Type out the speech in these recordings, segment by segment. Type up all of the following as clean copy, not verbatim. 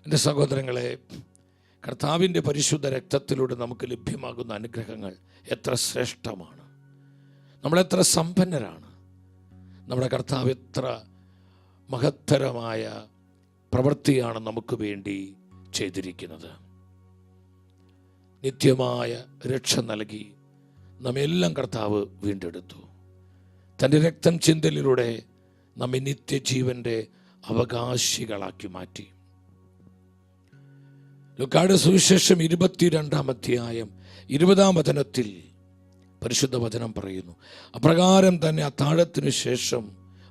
എൻ്റെ സഹോദരങ്ങളെ, കർത്താവിൻ്റെ പരിശുദ്ധ രക്തത്തിലൂടെ നമുക്ക് ലഭ്യമാകുന്ന അനുഗ്രഹങ്ങൾ എത്ര ശ്രേഷ്ഠമാണ്. നമ്മളെത്ര സമ്പന്നരാണ്. നമ്മുടെ കർത്താവ് എത്ര മഹത്തരമായ പ്രവൃത്തിയാണ് നമുക്ക് വേണ്ടി ചെയ്തിരിക്കുന്നത്. നിത്യമായ രക്ഷ നൽകി നമ്മെല്ലാം കർത്താവ് വീണ്ടെടുത്തു. തൻ്റെ രക്തം ചിന്തലിലൂടെ നമ്മെ നിത്യജീവൻ്റെ അവകാശികളാക്കി മാറ്റി. ലൂക്കായുടെ സുവിശേഷം 22-ാം അധ്യായം 20-ാം വചനത്തിൽ പരിശുദ്ധ വചനം പറയുന്നു, അപ്രകാരം തന്നെ അത്താഴത്തിനു ശേഷം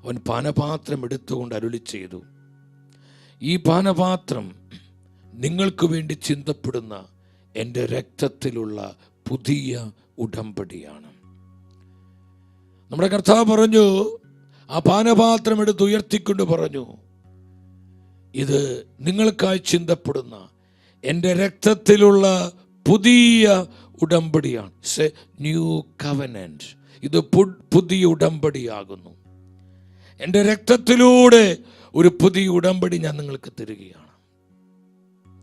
അവൻ പാനപാത്രം എടുത്തുകൊണ്ട് അരുളി ചെയ്തു, ഈ പാനപാത്രം നിങ്ങൾക്ക് വേണ്ടി ചിന്തപ്പെടുന്ന എൻ്റെ രക്തത്തിലുള്ള പുതിയ ഉടമ്പടിയാണ്. നമ്മുടെ കർത്താവ് പറഞ്ഞു, ആ പാനപാത്രം എടുത്ത് ഉയർത്തിക്കൊണ്ട് പറഞ്ഞു, ഇത് നിങ്ങൾക്കായി ചിന്തപ്പെടുന്ന എൻ്റെ രക്തത്തിലുള്ള പുതിയ ഉടമ്പടിയാണ്. New covenant. ഇത് പുതിയ ഉടമ്പടിയാകുന്നു. എൻ്റെ രക്തത്തിലൂടെ ഒരു പുതിയ ഉടമ്പടി ഞാൻ നിങ്ങൾക്ക് തരികയാണ്.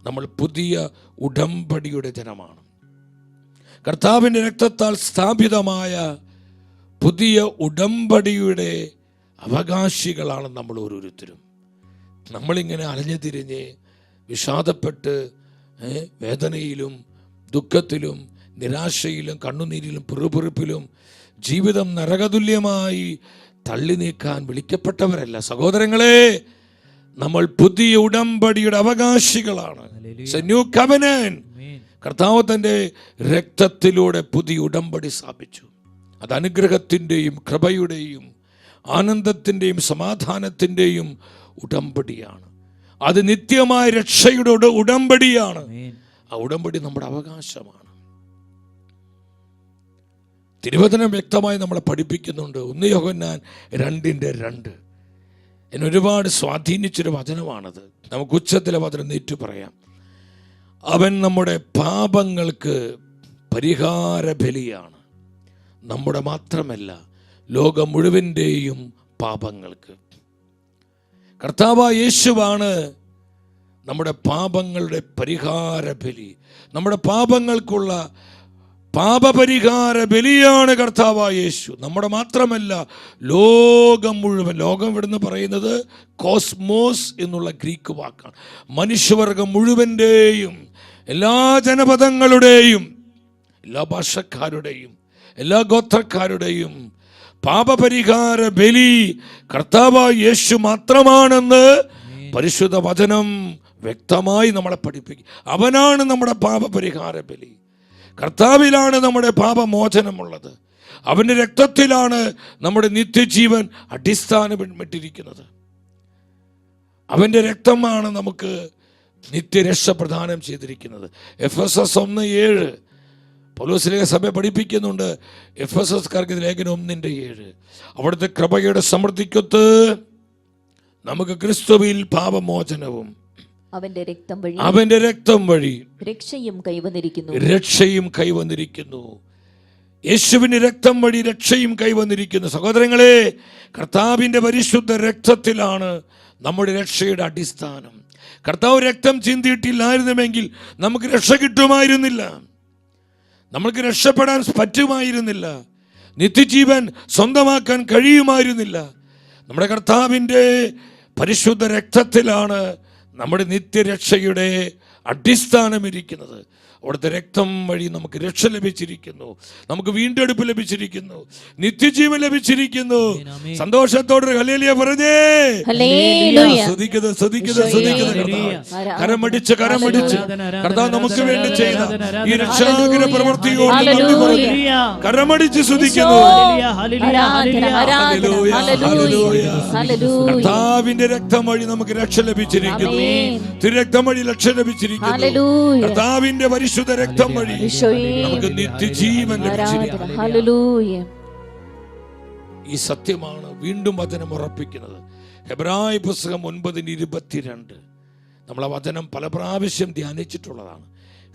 നമ്മൾ പുതിയ ഉടമ്പടിയുടെ ജനമാണ്. കർത്താവിൻ്റെ രക്തത്താൽ സ്ഥാപിതമായ പുതിയ ഉടമ്പടിയുടെ അവകാശികളാണ് നമ്മൾ ഓരോരുത്തരും. നമ്മളിങ്ങനെ അലഞ്ഞു തിരിഞ്ഞ് വിഷാദപ്പെട്ട് വേദനയിലും ദുഃഖത്തിലും നിരാശയിലും കണ്ണുനീരിലും പിറുപിറുപ്പിലും ജീവിതം നരകതുല്യമായി തള്ളി നീക്കാൻ വിളിക്കപ്പെട്ടവരല്ല സഹോദരങ്ങളെ. നമ്മൾ പുതിയ ഉടമ്പടിയുടെ അവകാശികളാണ്. New covenant. കർത്താവ് തൻ്റെ രക്തത്തിലൂടെ പുതിയ ഉടമ്പടി സ്ഥാപിച്ചു. അത് അനുഗ്രഹത്തിൻ്റെയും കൃപയുടെയും ആനന്ദത്തിൻ്റെയും സമാധാനത്തിൻ്റെയും ഉടമ്പടിയാണ്. അത് നിത്യമായ രക്ഷയുടെ ഉടമ്പടിയാണ്. ആ ഉടമ്പടി നമ്മുടെ അവകാശമാണ്. തിരുവചനം വ്യക്തമായി നമ്മളെ പഠിപ്പിക്കുന്നുണ്ട്. 1 യോഹന്നാൻ 2:2 എന്നെ ഒരുപാട് സ്വാധീനിച്ചൊരു വചനമാണത്. നമുക്ക് ഉച്ചത്തിലെ വചനം നേറ്റു പറയാം. അവൻ നമ്മുടെ പാപങ്ങൾക്ക് പരിഹാര ബലിയാണ്, നമ്മുടെ മാത്രമല്ല ലോകം മുഴുവൻ്റെയും പാപങ്ങൾക്ക്. കർത്താവായ യേശുവാണ് നമ്മുടെ പാപങ്ങളുടെ പരിഹാര ബലി. നമ്മുടെ പാപങ്ങൾക്കുള്ള പാപപരിഹാര ബലിയാണ് കർത്താവായ യേശു. നമ്മുടെ മാത്രമല്ല ലോകം മുഴുവൻ. ലോകം ഇവിടുന്ന് പറയുന്നത് കോസ്മോസ് എന്നുള്ള ഗ്രീക്ക് വാക്കാണ്. മനുഷ്യവർഗം മുഴുവൻ്റെയും, എല്ലാ ജനപദങ്ങളുടെയും, എല്ലാ ഭാഷക്കാരുടെയും, എല്ലാ ഗോത്രക്കാരുടെയും പാപപരിഹാര ബലി കർത്താവായ യേശു മാത്രമാണെന്ന് പരിശുദ്ധ വചനം വ്യക്തമായി നമ്മളെ പഠിപ്പിക്കും. അവനാണ് നമ്മുടെ പാപപരിഹാര ബലി. കർത്താവിലാണ് നമ്മുടെ പാപമോചനമുള്ളത്. അവൻ്റെ രക്തത്തിലാണ് നമ്മുടെ നിത്യജീവൻ അടിസ്ഥാനമിട്ടിരിക്കുന്നത്. അവൻ്റെ രക്തമാണ് നമുക്ക് നിത്യരക്ഷ പ്രദാനം ചെയ്തിരിക്കുന്നത്. എഫെസസ് 1:7 പൗലോസ് സഭ പഠിപ്പിക്കുന്നുണ്ട്. എഫെസസ്കാർക്ക് ലേഖനം 1:7 അവിടുത്തെ കൃപയുടെ സമൃദ്ധിക്കൊത്ത് നമുക്ക് ക്രിസ്തുവിൽ പാപമോചനവും അവന്റെ രക്തം വഴി രക്ഷയും കൈവന്നിരിക്കുന്നു. യേശുവിന്റെ രക്തം വഴി രക്ഷയും കൈവന്നിരിക്കുന്നു. സഹോദരങ്ങളെ, കർത്താവിന്റെ പരിശുദ്ധ രക്തത്തിലാണ് നമ്മുടെ രക്ഷയുടെ അടിസ്ഥാനം. കർത്താവ് രക്തം ചിന്തിയിട്ടില്ലായിരുന്നുവെങ്കിൽ നമുക്ക് രക്ഷ കിട്ടുമായിരുന്നില്ല, നമുക്ക് രക്ഷപ്പെടാൻ പറ്റുമായിരുന്നില്ല, നിത്യജീവൻ സ്വന്തമാക്കാൻ കഴിയുമായിരുന്നില്ല. നമ്മുടെ കർത്താവിൻ്റെ പരിശുദ്ധ രക്തത്തിലാണ് നമ്മുടെ നിത്യരക്ഷയുടെ അടിസ്ഥാനമിരിക്കുന്നത്. അവിടുത്തെ രക്തം വഴി നമുക്ക് രക്ഷ ലഭിച്ചിരിക്കുന്നു, നമുക്ക് വീണ്ടെടുപ്പ് ലഭിച്ചിരിക്കുന്നു, നിത്യജീവൻ ലഭിച്ചിരിക്കുന്നു. സന്തോഷത്തോടെ ഹല്ലേലൂയ പറഞ്ഞേ. കരമടിച്ച് കർത്താവ് നമുക്ക് വേണ്ടി ചെയ്ത ഈ രക്ഷാകര പ്രവൃത്തിയോട് കരമടിച്ച് സ്തുതിക്കുന്നു. കർത്താവിന്റെ രക്തം വഴി നമുക്ക് രക്ഷ ലഭിച്ചിരിക്കുന്നു, തിരുരക്തം വഴി രക്ഷ ലഭിച്ചിരിക്കുന്നു. കർത്താവിന്റെ പരിശുദ്ധ രക്തം വഴി നമുക്ക് നിത്യജീവൻ ലഭിച്ചിരിക്കുന്നു. ഈ സത്യമാണ് വീണ്ടും വചനം ഉറപ്പിക്കുന്നത്. ഹെബ്രായ പുസ്തകം 9:22 നമ്മൾ ആ വചനം പല പ്രാവശ്യം ധ്യാനിച്ചിട്ടുള്ളതാണ്.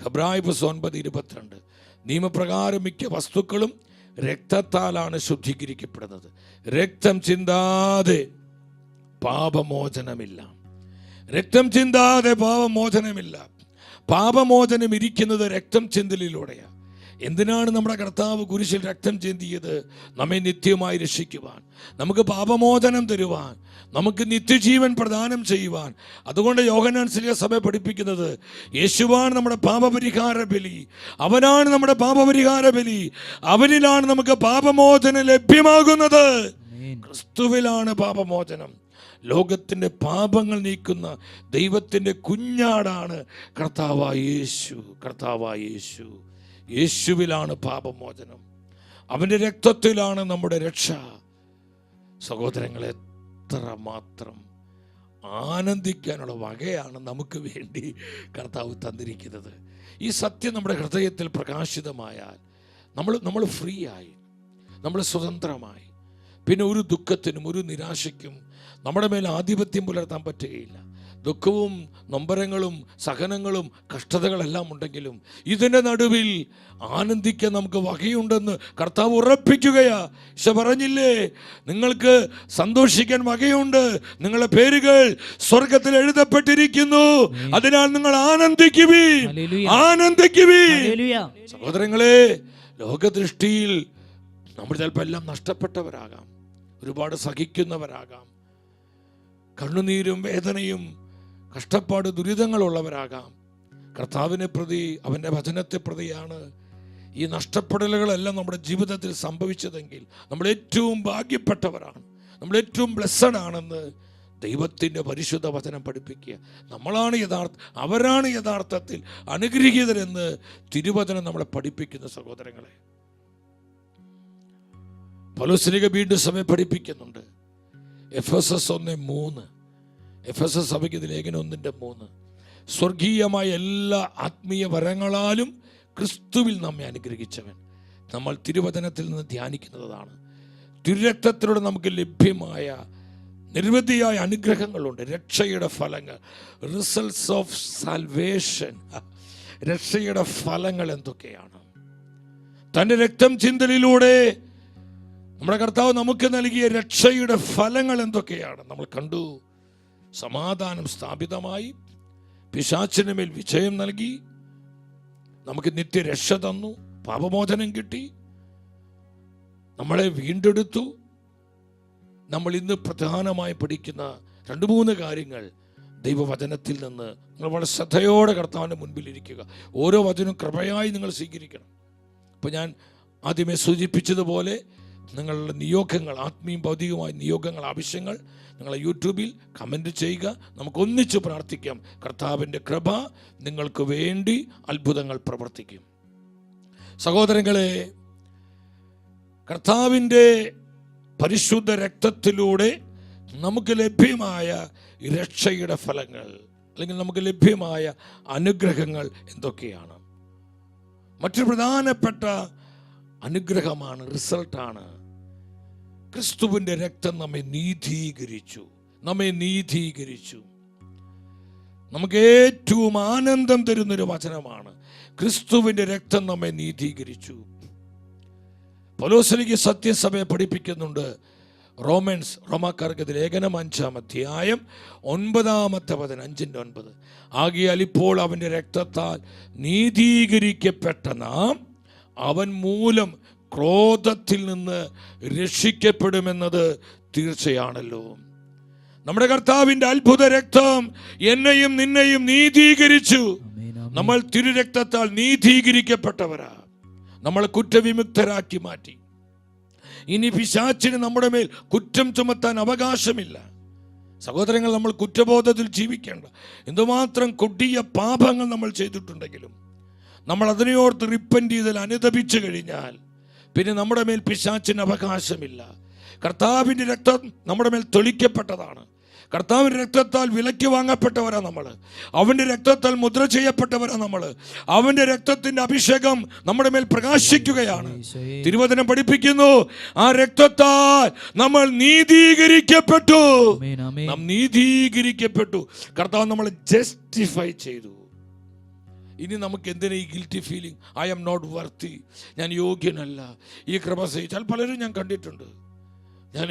ഹെബ്രായ പുസ്തകം 9:22 നിയമപ്രകാരം മിക്ക വസ്തുക്കളും രക്തത്താലാണ് ശുദ്ധീകരിക്കപ്പെടുന്നത്. രക്തം ചിന്താതെ പാപമോചനമില്ല. രക്തം ചിന്താതെ പാപമോചനമില്ല. പാപമോചനം ഇരിക്കുന്നത് രക്തം ചിന്തലിലൂടെയാണ്. എന്തിനാണ് നമ്മുടെ കർത്താവ് കുരിശിൽ രക്തം ചിന്തിയത്? നമ്മെ നിത്യമായി രക്ഷിക്കുവാൻ, നമുക്ക് പാപമോചനം തരുവാൻ, നമുക്ക് നിത്യജീവൻ പ്രദാനം ചെയ്യുവാൻ. അതുകൊണ്ട് യോഹന്നാൻ ശ്ലീഹ സഭയെ പഠിപ്പിക്കുന്നത് യേശുവാണ് നമ്മുടെ പാപപരിഹാര ബലി. അവനാണ് നമ്മുടെ പാപപരിഹാര ബലി. അവനിലാണ് നമുക്ക് പാപമോചനം ലഭ്യമാകുന്നത്. ക്രിസ്തുവിലാണ് പാപമോചനം. ലോകത്തിൻ്റെ പാപങ്ങൾ നീക്കുന്ന ദൈവത്തിൻ്റെ കുഞ്ഞാടാണ് കർത്താവായ യേശു. കർത്താവായ യേശു, യേശുവിലാണ് പാപമോചനം. അവൻ്റെ രക്തത്തിലാണ് നമ്മുടെ രക്ഷ. സഹോദരങ്ങളെ, എത്ര മാത്രം ആനന്ദിക്കാനുള്ള വകയാണ് നമുക്ക് വേണ്ടി കർത്താവ് തന്നിരിക്കുന്നത്. ഈ സത്യം നമ്മുടെ ഹൃദയത്തിൽ പ്രകാശിതമായാൽ നമ്മൾ ഫ്രീ ആയി, നമ്മൾ സ്വതന്ത്രമായി. പിന്നെ ഒരു ദുഃഖത്തിനും ഒരു നിരാശയ്ക്കും നമ്മുടെ മേൽ ആധിപത്യം പുലർത്താൻ പറ്റുകയില്ല. ദുഃഖവും നൊമ്പരങ്ങളും സഹനങ്ങളും കഷ്ടതകളെല്ലാം ഉണ്ടെങ്കിലും ഇതിൻ്റെ നടുവിൽ ആനന്ദിക്കാൻ നമുക്ക് വകയുണ്ടെന്ന് കർത്താവ് ഉറപ്പിക്കുകയാ. ഈശോ പറഞ്ഞില്ലേ, നിങ്ങൾക്ക് സന്തോഷിക്കാൻ വകയുണ്ട്, നിങ്ങളുടെ പേരുകൾ സ്വർഗത്തിൽ എഴുതപ്പെട്ടിരിക്കുന്നു, അതിനാൽ നിങ്ങൾ ആനന്ദിക്കുവീൻ, ആനന്ദിക്കുവീൻ. സഹോദരങ്ങളെ, ലോകദൃഷ്ടിയിൽ നമ്മൾ ചിലപ്പോൾ എല്ലാം നഷ്ടപ്പെട്ടവരാകാം, ഒരുപാട് സഹിക്കുന്നവരാകാം, കണ്ണുനീരും വേദനയും കഷ്ടപ്പാട് ദുരിതങ്ങളുള്ളവരാകാം. കർത്താവിനെ പ്രതി, അവൻ്റെ വചനത്തെ പ്രതിയാണ് ഈ നഷ്ടപ്പെടലുകളെല്ലാം നമ്മുടെ ജീവിതത്തിൽ സംഭവിച്ചതെങ്കിൽ നമ്മൾ ഏറ്റവും ഭാഗ്യപ്പെട്ടവരാണ്, നമ്മൾ ഏറ്റവും ബ്ലെസ്സഡ് ആണെന്ന് ദൈവത്തിൻ്റെ പരിശുദ്ധ വചനം പഠിപ്പിക്കുക. അവരാണ് യഥാർത്ഥത്തിൽ അനുഗ്രഹീതരെന്ന് തിരുവചനം നമ്മളെ പഠിപ്പിക്കുന്ന സഹോദരങ്ങളെ. പൗലോസ് വീണ്ടും സഭയെ പഠിപ്പിക്കുന്നുണ്ട്. എഫെസസ് 1:3, എഫെസസ് സഭയ്ക്ക് ലേഖനം 1:3, സ്വർഗീയമായ എല്ലാ ആത്മീയ വരങ്ങളാലും ക്രിസ്തുവിൽ നമ്മെ അനുഗ്രഹിച്ചവൻ. നമ്മൾ തിരുവചനത്തിൽ നിന്ന് ധ്യാനിക്കുന്നതാണ്. തിരുരക്തത്തിലൂടെ നമുക്ക് ലഭ്യമായ നിരവധിയായ അനുഗ്രഹങ്ങളുണ്ട്. രക്ഷയുടെ ഫലങ്ങൾ, റിസൾട്ട്സ് ഓഫ് സാൽവേഷൻ. രക്ഷയുടെ ഫലങ്ങൾ എന്തൊക്കെയാണ്? തൻ്റെ രക്തം ചിന്തലിലൂടെ നമ്മുടെ കർത്താവ് നമുക്ക് നൽകിയ രക്ഷയുടെ ഫലങ്ങൾ എന്തൊക്കെയാണ്? നമ്മൾ കണ്ടു. സമാധാനം സ്ഥാപിതമായി, പിശാചിന് മേൽ വിജയം നൽകി, നമുക്ക് നിത്യരക്ഷ തന്നു, പാപമോചനം കിട്ടി, നമ്മളെ വീണ്ടെടുത്തു. നമ്മൾ ഇന്ന് പ്രധാനമായി പഠിക്കുന്ന 2-3 കാര്യങ്ങൾ ദൈവവചനത്തിൽ നിന്ന് നിങ്ങൾ വളരെ ശ്രദ്ധയോടെ കർത്താവിൻ്റെ മുൻപിലിരിക്കുക. ഓരോ വചനവും കൃപയായി നിങ്ങൾ സ്വീകരിക്കണം. അപ്പോൾ ഞാൻ ആദ്യമേ സൂചിപ്പിച്ചതുപോലെ നിങ്ങളുടെ നിയോഗങ്ങൾ, ആത്മീയം ഭൗതികമായ നിയോഗങ്ങൾ, ആവശ്യങ്ങൾ നിങ്ങളെ യൂട്യൂബിൽ കമൻറ്റ് ചെയ്യുക. നമുക്കൊന്നിച്ച് പ്രാർത്ഥിക്കാം. കർത്താവിൻ്റെ കൃപ നിങ്ങൾക്ക് വേണ്ടി അത്ഭുതങ്ങൾ പ്രവർത്തിക്കും. സഹോദരങ്ങളെ, കർത്താവിൻ്റെ പരിശുദ്ധ രക്തത്തിലൂടെ നമുക്ക് ലഭ്യമായ രക്ഷയുടെ ഫലങ്ങൾ, അല്ലെങ്കിൽ നമുക്ക് ലഭ്യമായ അനുഗ്രഹങ്ങൾ എന്തൊക്കെയാണ്? മറ്റൊരു പ്രധാനപ്പെട്ട അനുഗ്രഹമാണ്, റിസൾട്ടാണ്, ക്രിസ്തുവിൻ്റെ രക്തം നമ്മെ നീതീകരിച്ചു. നമുക്ക് ഏറ്റവും ആനന്ദം തരുന്നൊരു വചനമാണ്, ക്രിസ്തുവിൻ്റെ രക്തം നമ്മെ നീതീകരിച്ചു. പൗലോസ് സത്യസഭയെ പഠിപ്പിക്കുന്നുണ്ട്. റോമാക്കാർക്ക് ലേഖനം 5-ാം അധ്യായം 9-ാമത്തെ വചനം, 5:9. ആകയാൽ ഇപ്പോൾ അവൻ്റെ രക്തത്താൽ നീതീകരിക്കപ്പെട്ട നാം അവൻ മൂലം ക്രോധത്തിൽ നിന്ന് രക്ഷിക്കപ്പെടുമെന്നത് തീർച്ചയാണല്ലോ. നമ്മുടെ കർത്താവിൻ്റെ അത്ഭുത രക്തം എന്നെയും നിന്നെയും നീതീകരിച്ചു. നമ്മൾ തിരുരക്തത്താൽ നീതീകരിക്കപ്പെട്ടവരാ. നമ്മളെ കുറ്റവിമുക്തരാക്കി മാറ്റി. ഇനി പിശാചിന് നമ്മുടെ മേൽ കുറ്റം ചുമത്താൻ അവകാശമില്ല. സഹോദരങ്ങൾ, നമ്മൾ കുറ്റബോധത്തിൽ ജീവിക്കേണ്ട. എന്തുമാത്രം കൊടിയ പാപങ്ങൾ നമ്മൾ ചെയ്തിട്ടുണ്ടെങ്കിലും നമ്മൾ അതിനെയോർത്ത് റിപ്പന്റ് ചെയ്തൽ, അനുതപിച്ചു കഴിഞ്ഞാൽ പിന്നെ നമ്മുടെ മേൽ പിശാചിന് അവകാശമില്ല. കർത്താവിൻ്റെ രക്തം നമ്മുടെ മേൽ തെളിക്കപ്പെട്ടതാണ്. കർത്താവിൻ്റെ രക്തത്താൽ വിലയ്ക്ക് വാങ്ങപ്പെട്ടവരാ നമ്മൾ. അവൻ്റെ രക്തത്താൽ മുദ്ര ചെയ്യപ്പെട്ടവരാ നമ്മൾ. അവൻ്റെ രക്തത്തിൻ്റെ അഭിഷേകം നമ്മുടെ മേൽ പ്രകാശിക്കുകയാണ്. തിരുവചനം പഠിപ്പിക്കുന്നു, ആ രക്തത്താൽ നമ്മൾ നീതീകരിക്കപ്പെട്ടു. നാം നീതീകരിക്കപ്പെട്ടു. കർത്താവ് നമ്മളെ ജസ്റ്റിഫൈ ചെയ്തു. ഇനി നമുക്ക് എന്തിനാ ഈ guilty feeling? I am not worthy, ഞാൻ യോഗ്യനല്ല, ഈ കൃപ സഹിച്ചാൽ പലരും ഞാൻ കണ്ടിട്ടുണ്ട്.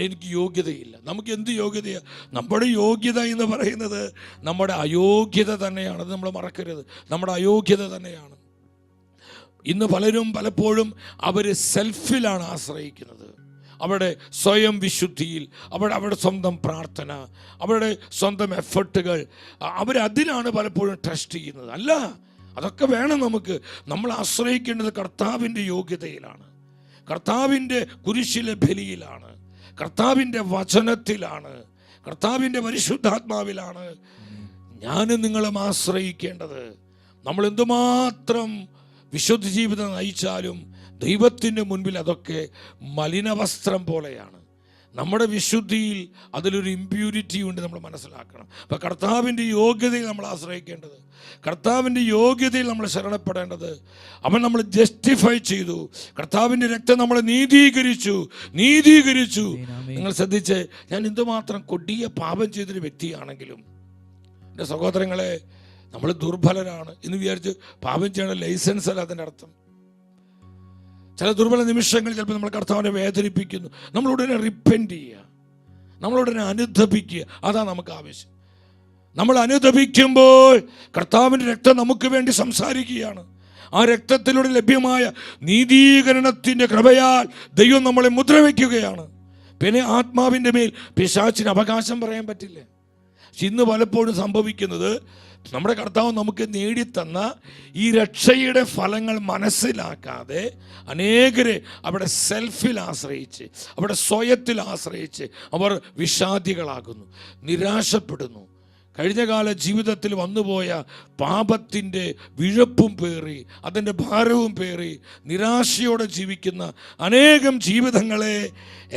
എനിക്ക് യോഗ്യതയില്ല. നമുക്ക് എന്ത് യോഗ്യതയാണ്? നമ്മുടെ യോഗ്യത എന്ന് പറയുന്നത് നമ്മുടെ അയോഗ്യത തന്നെയാണ്. അത് നമ്മൾ മറക്കരുത്. നമ്മുടെ അയോഗ്യത തന്നെയാണ്. ഇന്ന് പലപ്പോഴും അവർ സെൽഫിലാണ് ആശ്രയിക്കുന്നത്. അവരുടെ സ്വയം വിശുദ്ധിയിൽ, അവരുടെ സ്വന്തം പ്രാർത്ഥന, അവരുടെ സ്വന്തം എഫർട്ടുകൾ, അവരതിലാണ് പലപ്പോഴും ട്രസ്റ്റ് ചെയ്യുന്നത്. അല്ല, അതൊക്കെ വേണം നമുക്ക്. നമ്മൾ ആശ്രയിക്കേണ്ടത് കർത്താവിൻ്റെ യോഗ്യതയിലാണ്, കർത്താവിൻ്റെ കുരിശിലെ ബലിയിലാണ്, കർത്താവിൻ്റെ വചനത്തിലാണ്, കർത്താവിൻ്റെ പരിശുദ്ധാത്മാവിലാണ് ഞാനും നിങ്ങളും ആശ്രയിക്കേണ്ടത്. നമ്മൾ എന്തുമാത്രം വിശുദ്ധ ജീവിതം നയിച്ചാലും ദൈവത്തിൻ്റെ മുൻപിൽ അതൊക്കെ മലിനവസ്ത്രം പോലെയാണ്. നമ്മുടെ വിശുദ്ധിയിൽ അതിലൊരു ഇമ്പ്യൂരിറ്റി ഉണ്ട്, നമ്മൾ മനസ്സിലാക്കണം. അപ്പം കർത്താവിൻ്റെ യോഗ്യതയിൽ നമ്മൾ ആശ്രയിക്കേണ്ടത്, കർത്താവിൻ്റെ യോഗ്യതയിൽ നമ്മൾ ശരണപ്പെടേണ്ടത്. അവൻ നമ്മൾ ജസ്റ്റിഫൈ ചെയ്തു, കർത്താവിൻ്റെ രക്തം നമ്മളെ നീതീകരിച്ചു. നിങ്ങൾ ശ്രദ്ധിച്ച്, ഞാൻ എന്തുമാത്രം കൊടിയ പാപം ചെയ്തൊരു വ്യക്തിയാണെങ്കിലും എൻ്റെ സഹോദരങ്ങളെ, നമ്മൾ ദുർബലരാണ് എന്ന് വിചാരിച്ച് പാപം ചെയ്യേണ്ട ലൈസൻസ് അല്ല അതിൻ്റെ അർത്ഥം. ചില ദുർബല നിമിഷങ്ങളിൽ ചിലപ്പോൾ നമ്മൾ കർത്താവിനെ വേദനിപ്പിക്കുന്നു. നമ്മളുടനെ റിപ്പൻറ്റ് ചെയ്യുക, നമ്മളുടനെ അനുതപിക്കുക. അതാണ് നമുക്ക് ആവശ്യം. നമ്മൾ അനുതപിക്കുമ്പോൾ കർത്താവിൻ്റെ രക്തം നമുക്ക് വേണ്ടി സംസാരിക്കുകയാണ്. ആ രക്തത്തിലൂടെ ലഭ്യമായ നീതീകരണത്തിൻ്റെ കൃപയാൽ ദൈവം നമ്മളെ മുദ്രവയ്ക്കുകയാണ്. പിന്നെ ആത്മാവിൻ്റെ മേൽ പിശാചിന് അവകാശം പറയാൻ പറ്റില്ല. ഇന്ന് പലപ്പോഴും സംഭവിക്കുന്നത്, നമ്മുടെ കർത്താവ് നമുക്ക് നേടിത്തന്ന ഈ രക്ഷയുടെ ഫലങ്ങൾ മനസ്സിലാക്കാതെ അനേകരെ അവിടെ സെൽഫിൽ ആശ്രയിച്ച്, അവിടെ സ്വയത്തിൽ ആശ്രയിച്ച് അവർ വിഷാദികളാകുന്നു, നിരാശപ്പെടുന്നു. കഴിഞ്ഞകാല ജീവിതത്തിൽ വന്നുപോയ പാപത്തിൻ്റെ വിഴപ്പും പേറി, അതിൻ്റെ ഭാരവും പേറി നിരാശയോടെ ജീവിക്കുന്ന അനേകം ജീവിതങ്ങളെ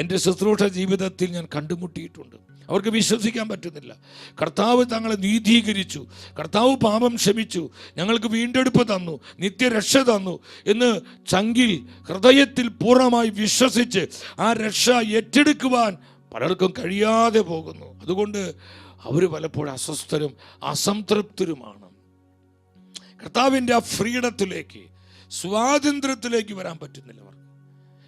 എൻ്റെ ശുശ്രൂഷ ജീവിതത്തിൽ ഞാൻ കണ്ടുമുട്ടിയിട്ടുണ്ട്. അവർക്ക് വിശ്വസിക്കാൻ പറ്റുന്നില്ല. കർത്താവ് തങ്ങളെ നീതീകരിച്ചു, കർത്താവ് പാപം ക്ഷമിച്ചു, ഞങ്ങൾക്ക് വീണ്ടെടുപ്പ് തന്നു, നിത്യരക്ഷ തന്നു എന്ന് ചങ്കിൽ ഹൃദയത്തിൽ പൂർണ്ണമായി വിശ്വസിച്ച് ആ രക്ഷ ഏറ്റെടുക്കുവാൻ പലർക്കും കഴിയാതെ പോകുന്നു. അതുകൊണ്ട് അവർ പലപ്പോഴും അസ്വസ്ഥരും അസംതൃപ്തരുമാണ്. കർത്താവിൻ്റെ ആ ഫ്രീഡത്തിലേക്ക്, സ്വാതന്ത്ര്യത്തിലേക്ക് വരാൻ പറ്റുന്നില്ല അവർക്ക്.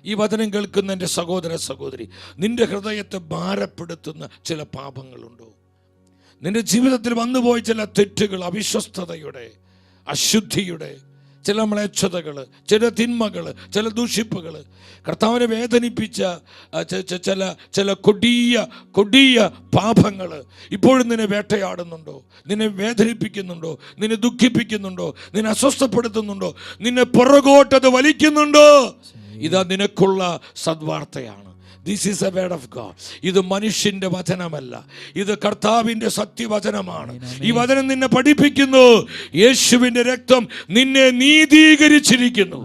ഈ വചനം കേൾക്കുന്ന എൻ്റെ സഹോദര സഹോദരി, നിന്റെ ഹൃദയത്തെ ഭാരപ്പെടുത്തുന്ന ചില പാപങ്ങളുണ്ടോ? നിന്റെ ജീവിതത്തിൽ വന്നുപോയ ചില തെറ്റുകൾ, അവിശ്വസ്തതയുടെ, അശുദ്ധിയുടെ ചില മ്ലേച്ഛതകൾ, ചില തിന്മകൾ, ചില ദൂഷിപ്പുകൾ, കർത്താവിനെ വേദനിപ്പിച്ച ചില കൊടിയ പാപങ്ങൾ ഇപ്പോഴും നിന്നെ വേട്ടയാടുന്നുണ്ടോ? നിന്നെ വേദനിപ്പിക്കുന്നുണ്ടോ? നിന്നെ ദുഃഖിപ്പിക്കുന്നുണ്ടോ? നിന്നെ അസ്വസ്ഥപ്പെടുത്തുന്നുണ്ടോ? നിന്നെ പുറകോട്ടത് വലിക്കുന്നുണ്ടോ? ഇതാ നിനക്കുള്ള സദ്വാർത്തയാണ്. This is a word of God. ഇത് മനുഷ്യന്റെ വചനമല്ല, ഇത് കർത്താവിന്റെ സത്യവചനമാണ്. ഈ വചനം നിന്നെ പഠിപ്പിക്കുന്നു, യേശുവിന്റെ രക്തം നിന്നെ നീതീകരിച്ചിരിക്കുന്നു,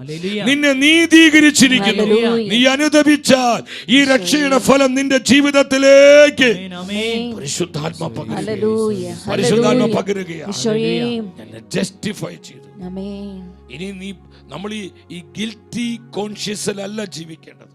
നിന്നെ നീതീകരിച്ചിരിക്കുന്നു. നീ അനുദപിച്ചാൽ ഈ രക്ഷയുടെ ഫലം നിന്റെ ജീവിതത്തിലേക്ക് പരിശുദ്ധാത്മ പകരുകയാണ്. ജസ്റ്റിഫൈ ചെയ്തു. ഇനി നമ്മൾ ഈ ഗിൽറ്റി കോൺഷ്യസിലല്ല ജീവിക്കേണ്ടത്.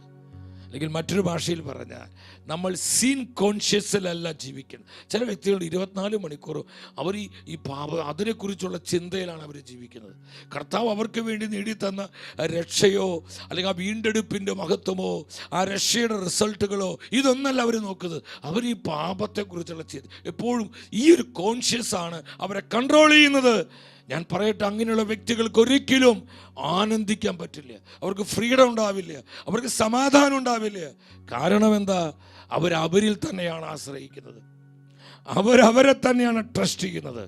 അല്ലെങ്കിൽ മറ്റൊരു ഭാഷയിൽ പറഞ്ഞാൽ നമ്മൾ സീൻ കോൺഷ്യസിലല്ല ജീവിക്കണം. ചില വ്യക്തികൾ 24 മണിക്കൂറും അവർ ഈ പാപം അതിനെക്കുറിച്ചുള്ള ചിന്തയിലാണ് അവർ ജീവിക്കുന്നത്. കർത്താവ് അവർക്ക് വേണ്ടി നേടിത്തന്ന രക്ഷയോ അല്ലെങ്കിൽ ആ വീണ്ടെടുപ്പിൻ്റെ മഹത്വമോ ആ രക്ഷയുടെ റിസൾട്ടുകളോ ഇതൊന്നല്ല അവർ നോക്കുന്നത്. അവർ ഈ പാപത്തെക്കുറിച്ചുള്ള ചിന്ത, എപ്പോഴും ഈ ഒരു കോൺഷ്യസ് ആണ് അവരെ കൺട്രോൾ ചെയ്യുന്നത്. ഞാൻ പറയട്ടെ, അങ്ങനെയുള്ള വ്യക്തികൾക്ക് ഒരിക്കലും ആനന്ദിക്കാൻ പറ്റില്ല, അവർക്ക് ഫ്രീഡം ഉണ്ടാവില്ല, അവർക്ക് സമാധാനം ഉണ്ടാവില്ല. കാരണം എന്താ? അവരിൽ തന്നെയാണ് ആശ്രയിക്കുന്നത്, അവരെ തന്നെയാണ് ട്രസ്റ്റ് ചെയ്യുന്നത്.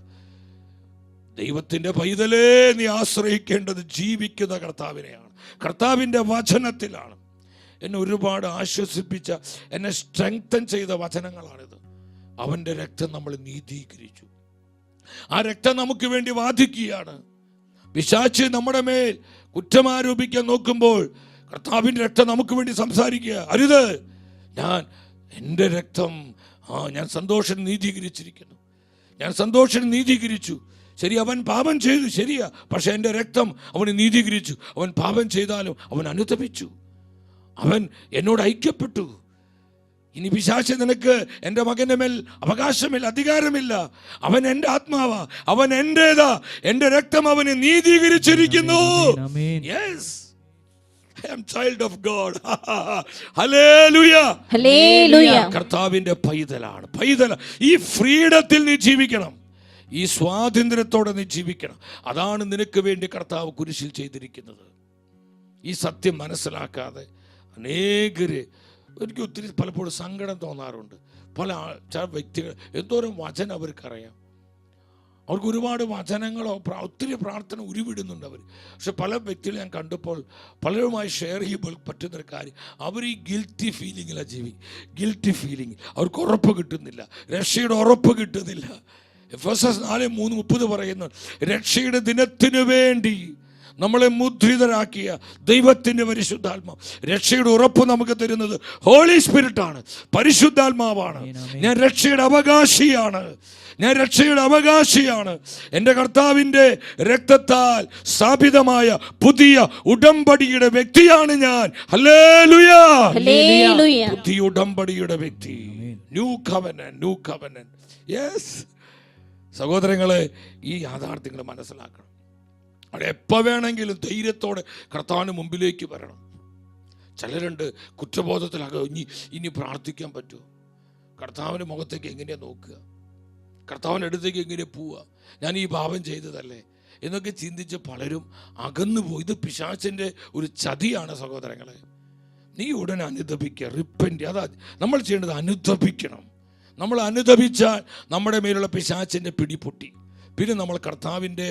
ദൈവത്തിൻ്റെ പൈതലേ, നീ ആശ്രയിക്കേണ്ടത് ജീവിക്കുന്ന കർത്താവിനെയാണ്, കർത്താവിൻ്റെ വചനത്തിലാണ്. എന്നെ ഒരുപാട് ആശ്വസിപ്പിച്ച, എന്നെ സ്ട്രെങ്തൻ ചെയ്ത വചനങ്ങളാണിത്. അവൻ്റെ രക്തം നമ്മൾ നീതീകരിച്ചു, ആ രക്തം നമുക്ക് വേണ്ടി വാദിക്കുകയാണ്. പിശാച് നമ്മുടെ മേൽ കുറ്റമാരോപിക്കാൻ നോക്കുമ്പോൾ കർത്താവിൻ്റെ രക്തം നമുക്ക് വേണ്ടി സംസാരിക്കുക. അരുത്, എൻ്റെ രക്തം, ഞാൻ സന്തോഷം നീതീകരിച്ചിരിക്കുന്നു, ഞാൻ സന്തോഷം നീതീകരിച്ചു. ശരി, അവൻ പാപം ചെയ്തു, ശരിയാ, പക്ഷെ എൻ്റെ രക്തം അവന് നീതീകരിച്ചു. അവൻ പാപം ചെയ്താലും അവൻ അനുതപിച്ചു, അവൻ എന്നോട് ഐക്യപ്പെട്ടു. ഇനി പിശാച് നിനക്ക് എൻ്റെ മകൻ്റെ മേൽ അവകാശമില്ല, അധികാരമില്ല. അവൻ എൻ്റെ ആത്മാവാ, അവൻ എൻ്റേതാ, എൻ്റെ രക്തം അവന് നീതീകരിച്ചിരിക്കുന്നു. Yes, I am child of God. Hallelujah. Hallelujah. കർത്താവിന്റെ പൈതലാണ്. ഈ ഫ്രീഡത്തിൽ നീ ജീവിക്കണം. ഈ സ്വാതന്ത്ര്യത്തോടെ നീ ജീവിക്കണം. അതാണ് നിനക്ക് വേണ്ടി കർത്താവ് കുരിശിൽ ചെയ്തിരിക്കുന്നത്. ഈ സത്യം മനസ്സിലാക്കാതെ അനേകര്, എനിക്ക് ഒത്തിരി പലപ്പോഴും സങ്കടം തോന്നാറുണ്ട്. പല വ്യക്തികൾ എന്തോരം വചനം അവർക്കറിയാം, അവർക്ക് ഒരുപാട് വചനങ്ങളോ ഒത്തിരി പ്രാർത്ഥന ഉരുവിടുന്നുണ്ട് അവർ. പക്ഷെ പല വ്യക്തികളെ ഞാൻ കണ്ടപ്പോൾ പലരുമായി ഷെയർ ചെയ്യുമ്പോൾ പറ്റുന്നൊരു കാര്യം, അവർ ഈ ഗിൽറ്റി ഫീലിങ്ങിലാണ് ഗിൽറ്റി ഫീലിംഗ്. അവർക്ക് ഉറപ്പ് കിട്ടുന്നില്ല, രക്ഷയുടെ ഉറപ്പ് കിട്ടുന്നില്ല. എഫെസസ് 4:30 പറയുന്നു, രക്ഷയുടെ ദിനത്തിനു വേണ്ടി നമ്മളെ മുദ്രിതരാക്കിയ ദൈവത്തിൻ്റെ പരിശുദ്ധാത്മാവ്, രക്ഷയുടെ ഉറപ്പ് നമുക്ക് തരുന്നത് ഹോളി സ്പിരിറ്റാണ്, പരിശുദ്ധാത്മാവാണ്. ഞാൻ രക്ഷയുടെ അവകാശിയാണ്. എൻ്റെ കർത്താവിൻ്റെ രക്തത്താൽ സ്ഥാപിതമായ പുതിയ ഉടമ്പടിയുടെ വ്യക്തിയാണ് ഞാൻ. ഹല്ലേലൂയ. പുതിയ ഉടമ്പടിയുടെ വ്യക്തി. New covenant. യെസ് സഹോദരങ്ങളെ, ഈ യാഥാർത്ഥ്യങ്ങൾ മനസ്സിലാക്കണം. അവിടെ എപ്പോൾ വേണമെങ്കിലും ധൈര്യത്തോടെ കർത്താവിന് മുമ്പിലേക്ക് വരണം. ചിലരുണ്ട് കുറ്റബോധത്തിലാകുക, ഇനി പ്രാർത്ഥിക്കാൻ പറ്റുമോ, കർത്താവിൻ്റെ മുഖത്തേക്ക് എങ്ങനെയാണ് നോക്കുക, കർത്താവിൻ്റെ അടുത്തേക്ക് എങ്ങനെ പോവുക, ഞാൻ ഈ പാപം ചെയ്തതല്ലേ എന്നൊക്കെ ചിന്തിച്ച് പലരും അകന്നു പോയി. ഇത് പിശാചിൻ്റെ ഒരു ചതിയാണ് സഹോദരങ്ങളെ. നീ ഉടനെ അനുതപിക്കുക, റിപ്പന്റ്. അതാ നമ്മൾ ചെയ്യേണ്ടത്, അനുതപിക്കണം. നമ്മൾ അനുതപിച്ചാൽ നമ്മുടെ മേലുള്ള പിശാചിൻ്റെ പിടിപൊട്ടി. പിന്നെ നമ്മൾ കർത്താവിൻ്റെ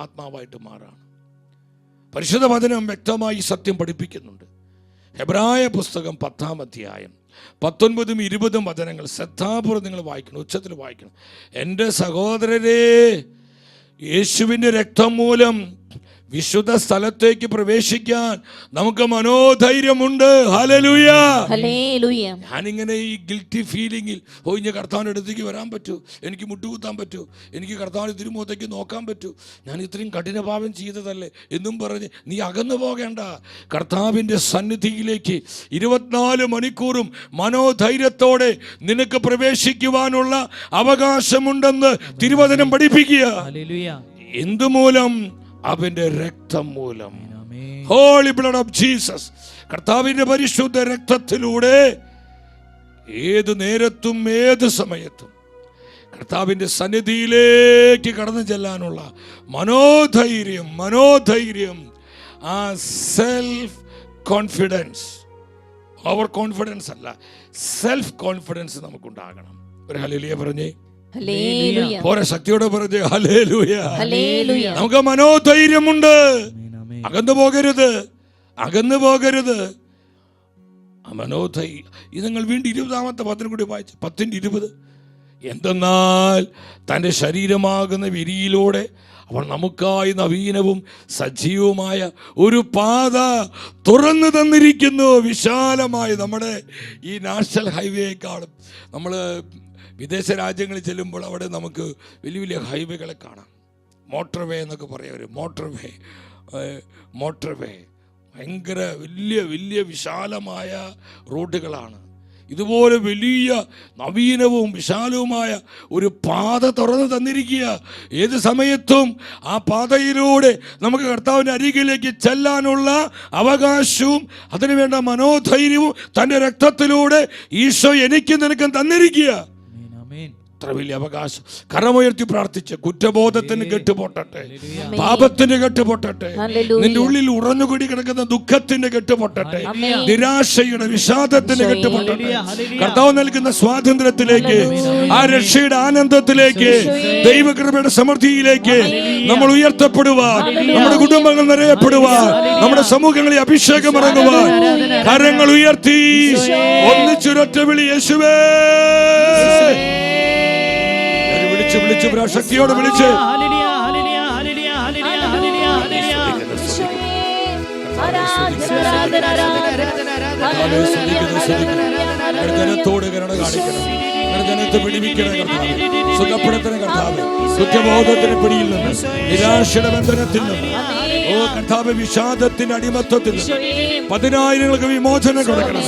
ആത്മാവായിട്ട് മാറാണ്. പരിശുദ്ധ വചനം വ്യക്തമായി സത്യം പഠിപ്പിക്കുന്നുണ്ട്. ഹെബ്രായ പുസ്തകം 10-ാം അധ്യായം 19-20 വചനങ്ങൾ ശ്രദ്ധാപൂർവ്വം നിങ്ങൾ വായിക്കണം, ഉച്ചത്തിൽ വായിക്കണം. എൻ്റെ സഹോദരരെ, യേശുവിൻ്റെ രക്തം മൂലം വിശുദ്ധ സ്ഥലത്തേക്ക് പ്രവേശിക്കാൻ നമുക്ക് മനോധൈര്യമുണ്ട്. ഹല്ലേലൂയ. ഞാനിങ്ങനെ ഈ ഗിൽറ്റി ഫീലിങ്ങിൽ, ഇനി കർത്താവിൻ്റെ അടുത്തേക്ക് വരാൻ പറ്റൂ, എനിക്ക് മുട്ടുകുത്താൻ പറ്റൂ, എനിക്ക് കർത്താവിൻ്റെ തിരുമുഖത്തേക്ക് നോക്കാൻ പറ്റൂ, ഞാൻ ഇത്രയും കഠിനപാപം ചെയ്തതല്ലേ എന്നും പറഞ്ഞ് നീ അകന്നു പോകേണ്ട. കർത്താവിൻ്റെ സന്നിധിയിലേക്ക് 24 മണിക്കൂറും മനോധൈര്യത്തോടെ നിനക്ക് പ്രവേശിക്കുവാനുള്ള അവകാശമുണ്ടെന്ന് തിരുവചനം പഠിപ്പിക്കുക. എന്തുമൂലം? അവന്റെ രക്തം മൂലം. Holy blood of Jesus. കർത്താവിന്റെ പരിശുദ്ധ രക്തത്തിലൂടെ ഏത് നേരത്തും ഏത് സമയത്തും കർത്താവിന്റെ സന്നിധിയിലേക്ക് കടന്നു ചെല്ലാനുള്ള മനോധൈര്യം, ആ സെൽഫ് കോൺഫിഡൻസ്, ഓവർ കോൺഫിഡൻസ് അല്ല, സെൽഫ് കോൺഫിഡൻസ് നമുക്കുണ്ടാകണം. ഒരു ഹല്ലേലൂയ പറഞ്ഞേ. പോരെ, ശക്തിയോടെ പറഞ്ഞേ ഹല്ലേലൂയ. നമുക്ക് മനോധൈര്യമുണ്ട്. അകന്നു പോകരുത്. മനോധൈര്യം. ഇത് നിങ്ങൾ വീണ്ടും 20-ാമത്തെ വചനം കൂടി വായിച്ചു, 10-20. എന്തെന്നാൽ തൻ്റെ ശരീരമാകുന്ന വിരിയിലൂടെ അവൻ നമുക്കായി നവീനവും സജീവവുമായ ഒരു പാത തുറന്നു തന്നിരിക്കുന്നു. വിശാലമായി നമ്മുടെ ഈ നാഷണൽ ഹൈവേക്കാളും നമ്മൾ വിദേശ രാജ്യങ്ങളിൽ ചെല്ലുമ്പോൾ അവിടെ നമുക്ക് വലിയ വലിയ ഹൈവേകളെ കാണാം. മോട്ടോർ എന്നൊക്കെ പറയും. മോട്ടോർ ഭയങ്കര വലിയ വിശാലമായ റോഡുകളാണ്. ഇതുപോലെ വലിയ നവീനവും വിശാലവുമായ ഒരു പാത തുറന്നു തന്നിരിക്കുക. ഏത് സമയത്തും ആ പാതയിലൂടെ നമുക്ക് കർത്താവിൻ്റെ അരികിലേക്ക് ചെല്ലാനുള്ള അവകാശവും അതിനുവേണ്ട മനോധൈര്യവും തൻ്റെ രക്തത്തിലൂടെ ഈശോ എനിക്കും നിനക്കും തന്നിരിക്കുക. അത്ര വലിയ അവകാശം. കരമുയർത്തി പ്രാർത്ഥിച്ച് കുറ്റബോധത്തിന് കെട്ടുപൊട്ടട്ടെ, പാപത്തിന് കെട്ടുപൊട്ടട്ടെ, നിന്റെ ഉള്ളിൽ ഉറഞ്ഞുകൂടി കിടക്കുന്ന ദുഃഖത്തിന് കെട്ടുപൊട്ടട്ടെ, നിരാശയുടെ വിഷാദത്തിന് കെട്ടുപൊട്ടട്ടെ. കർത്താവ് നൽകുന്ന സ്വാതന്ത്ര്യത്തിലേക്ക്, ആ രക്ഷയുടെ ആനന്ദത്തിലേക്ക്, ദൈവകൃപയുടെ സമൃദ്ധിയിലേക്ക് നമ്മൾ ഉയർത്തപ്പെടുവാൻ, നമ്മുടെ കുടുംബങ്ങൾ നിറയപ്പെടുവാൻ, നമ്മുടെ സമൂഹങ്ങളിൽ അഭിഷേകം ഇറങ്ങുവാൻ കരങ്ങൾ ഉയർത്തി ഒന്നിച്ചൊരൊറ്റ വിളി, യേശുവേ. വിളിച്ച് ശക്തിയോടെ വിളിച്ച് ജനത്തോട് കരുണ കാണിക്കണം, ജനത്തെ പിടിപ്പിക്കണം കർത്താവ്, സുഖപ്പെടുത്തണം കർത്താവ്, കുറ്റബോധത്തിന് പിടിയിൽ നിന്ന്, നിരാശയുടെ ബന്ധനത്തിൽ നിന്ന് ഓ കർത്താവേ, വിഷാദത്തിന്റെ അടിമത്തത്തിൽ പതിനായിരങ്ങൾക്ക് വിമോചനം കൊടുക്കണം.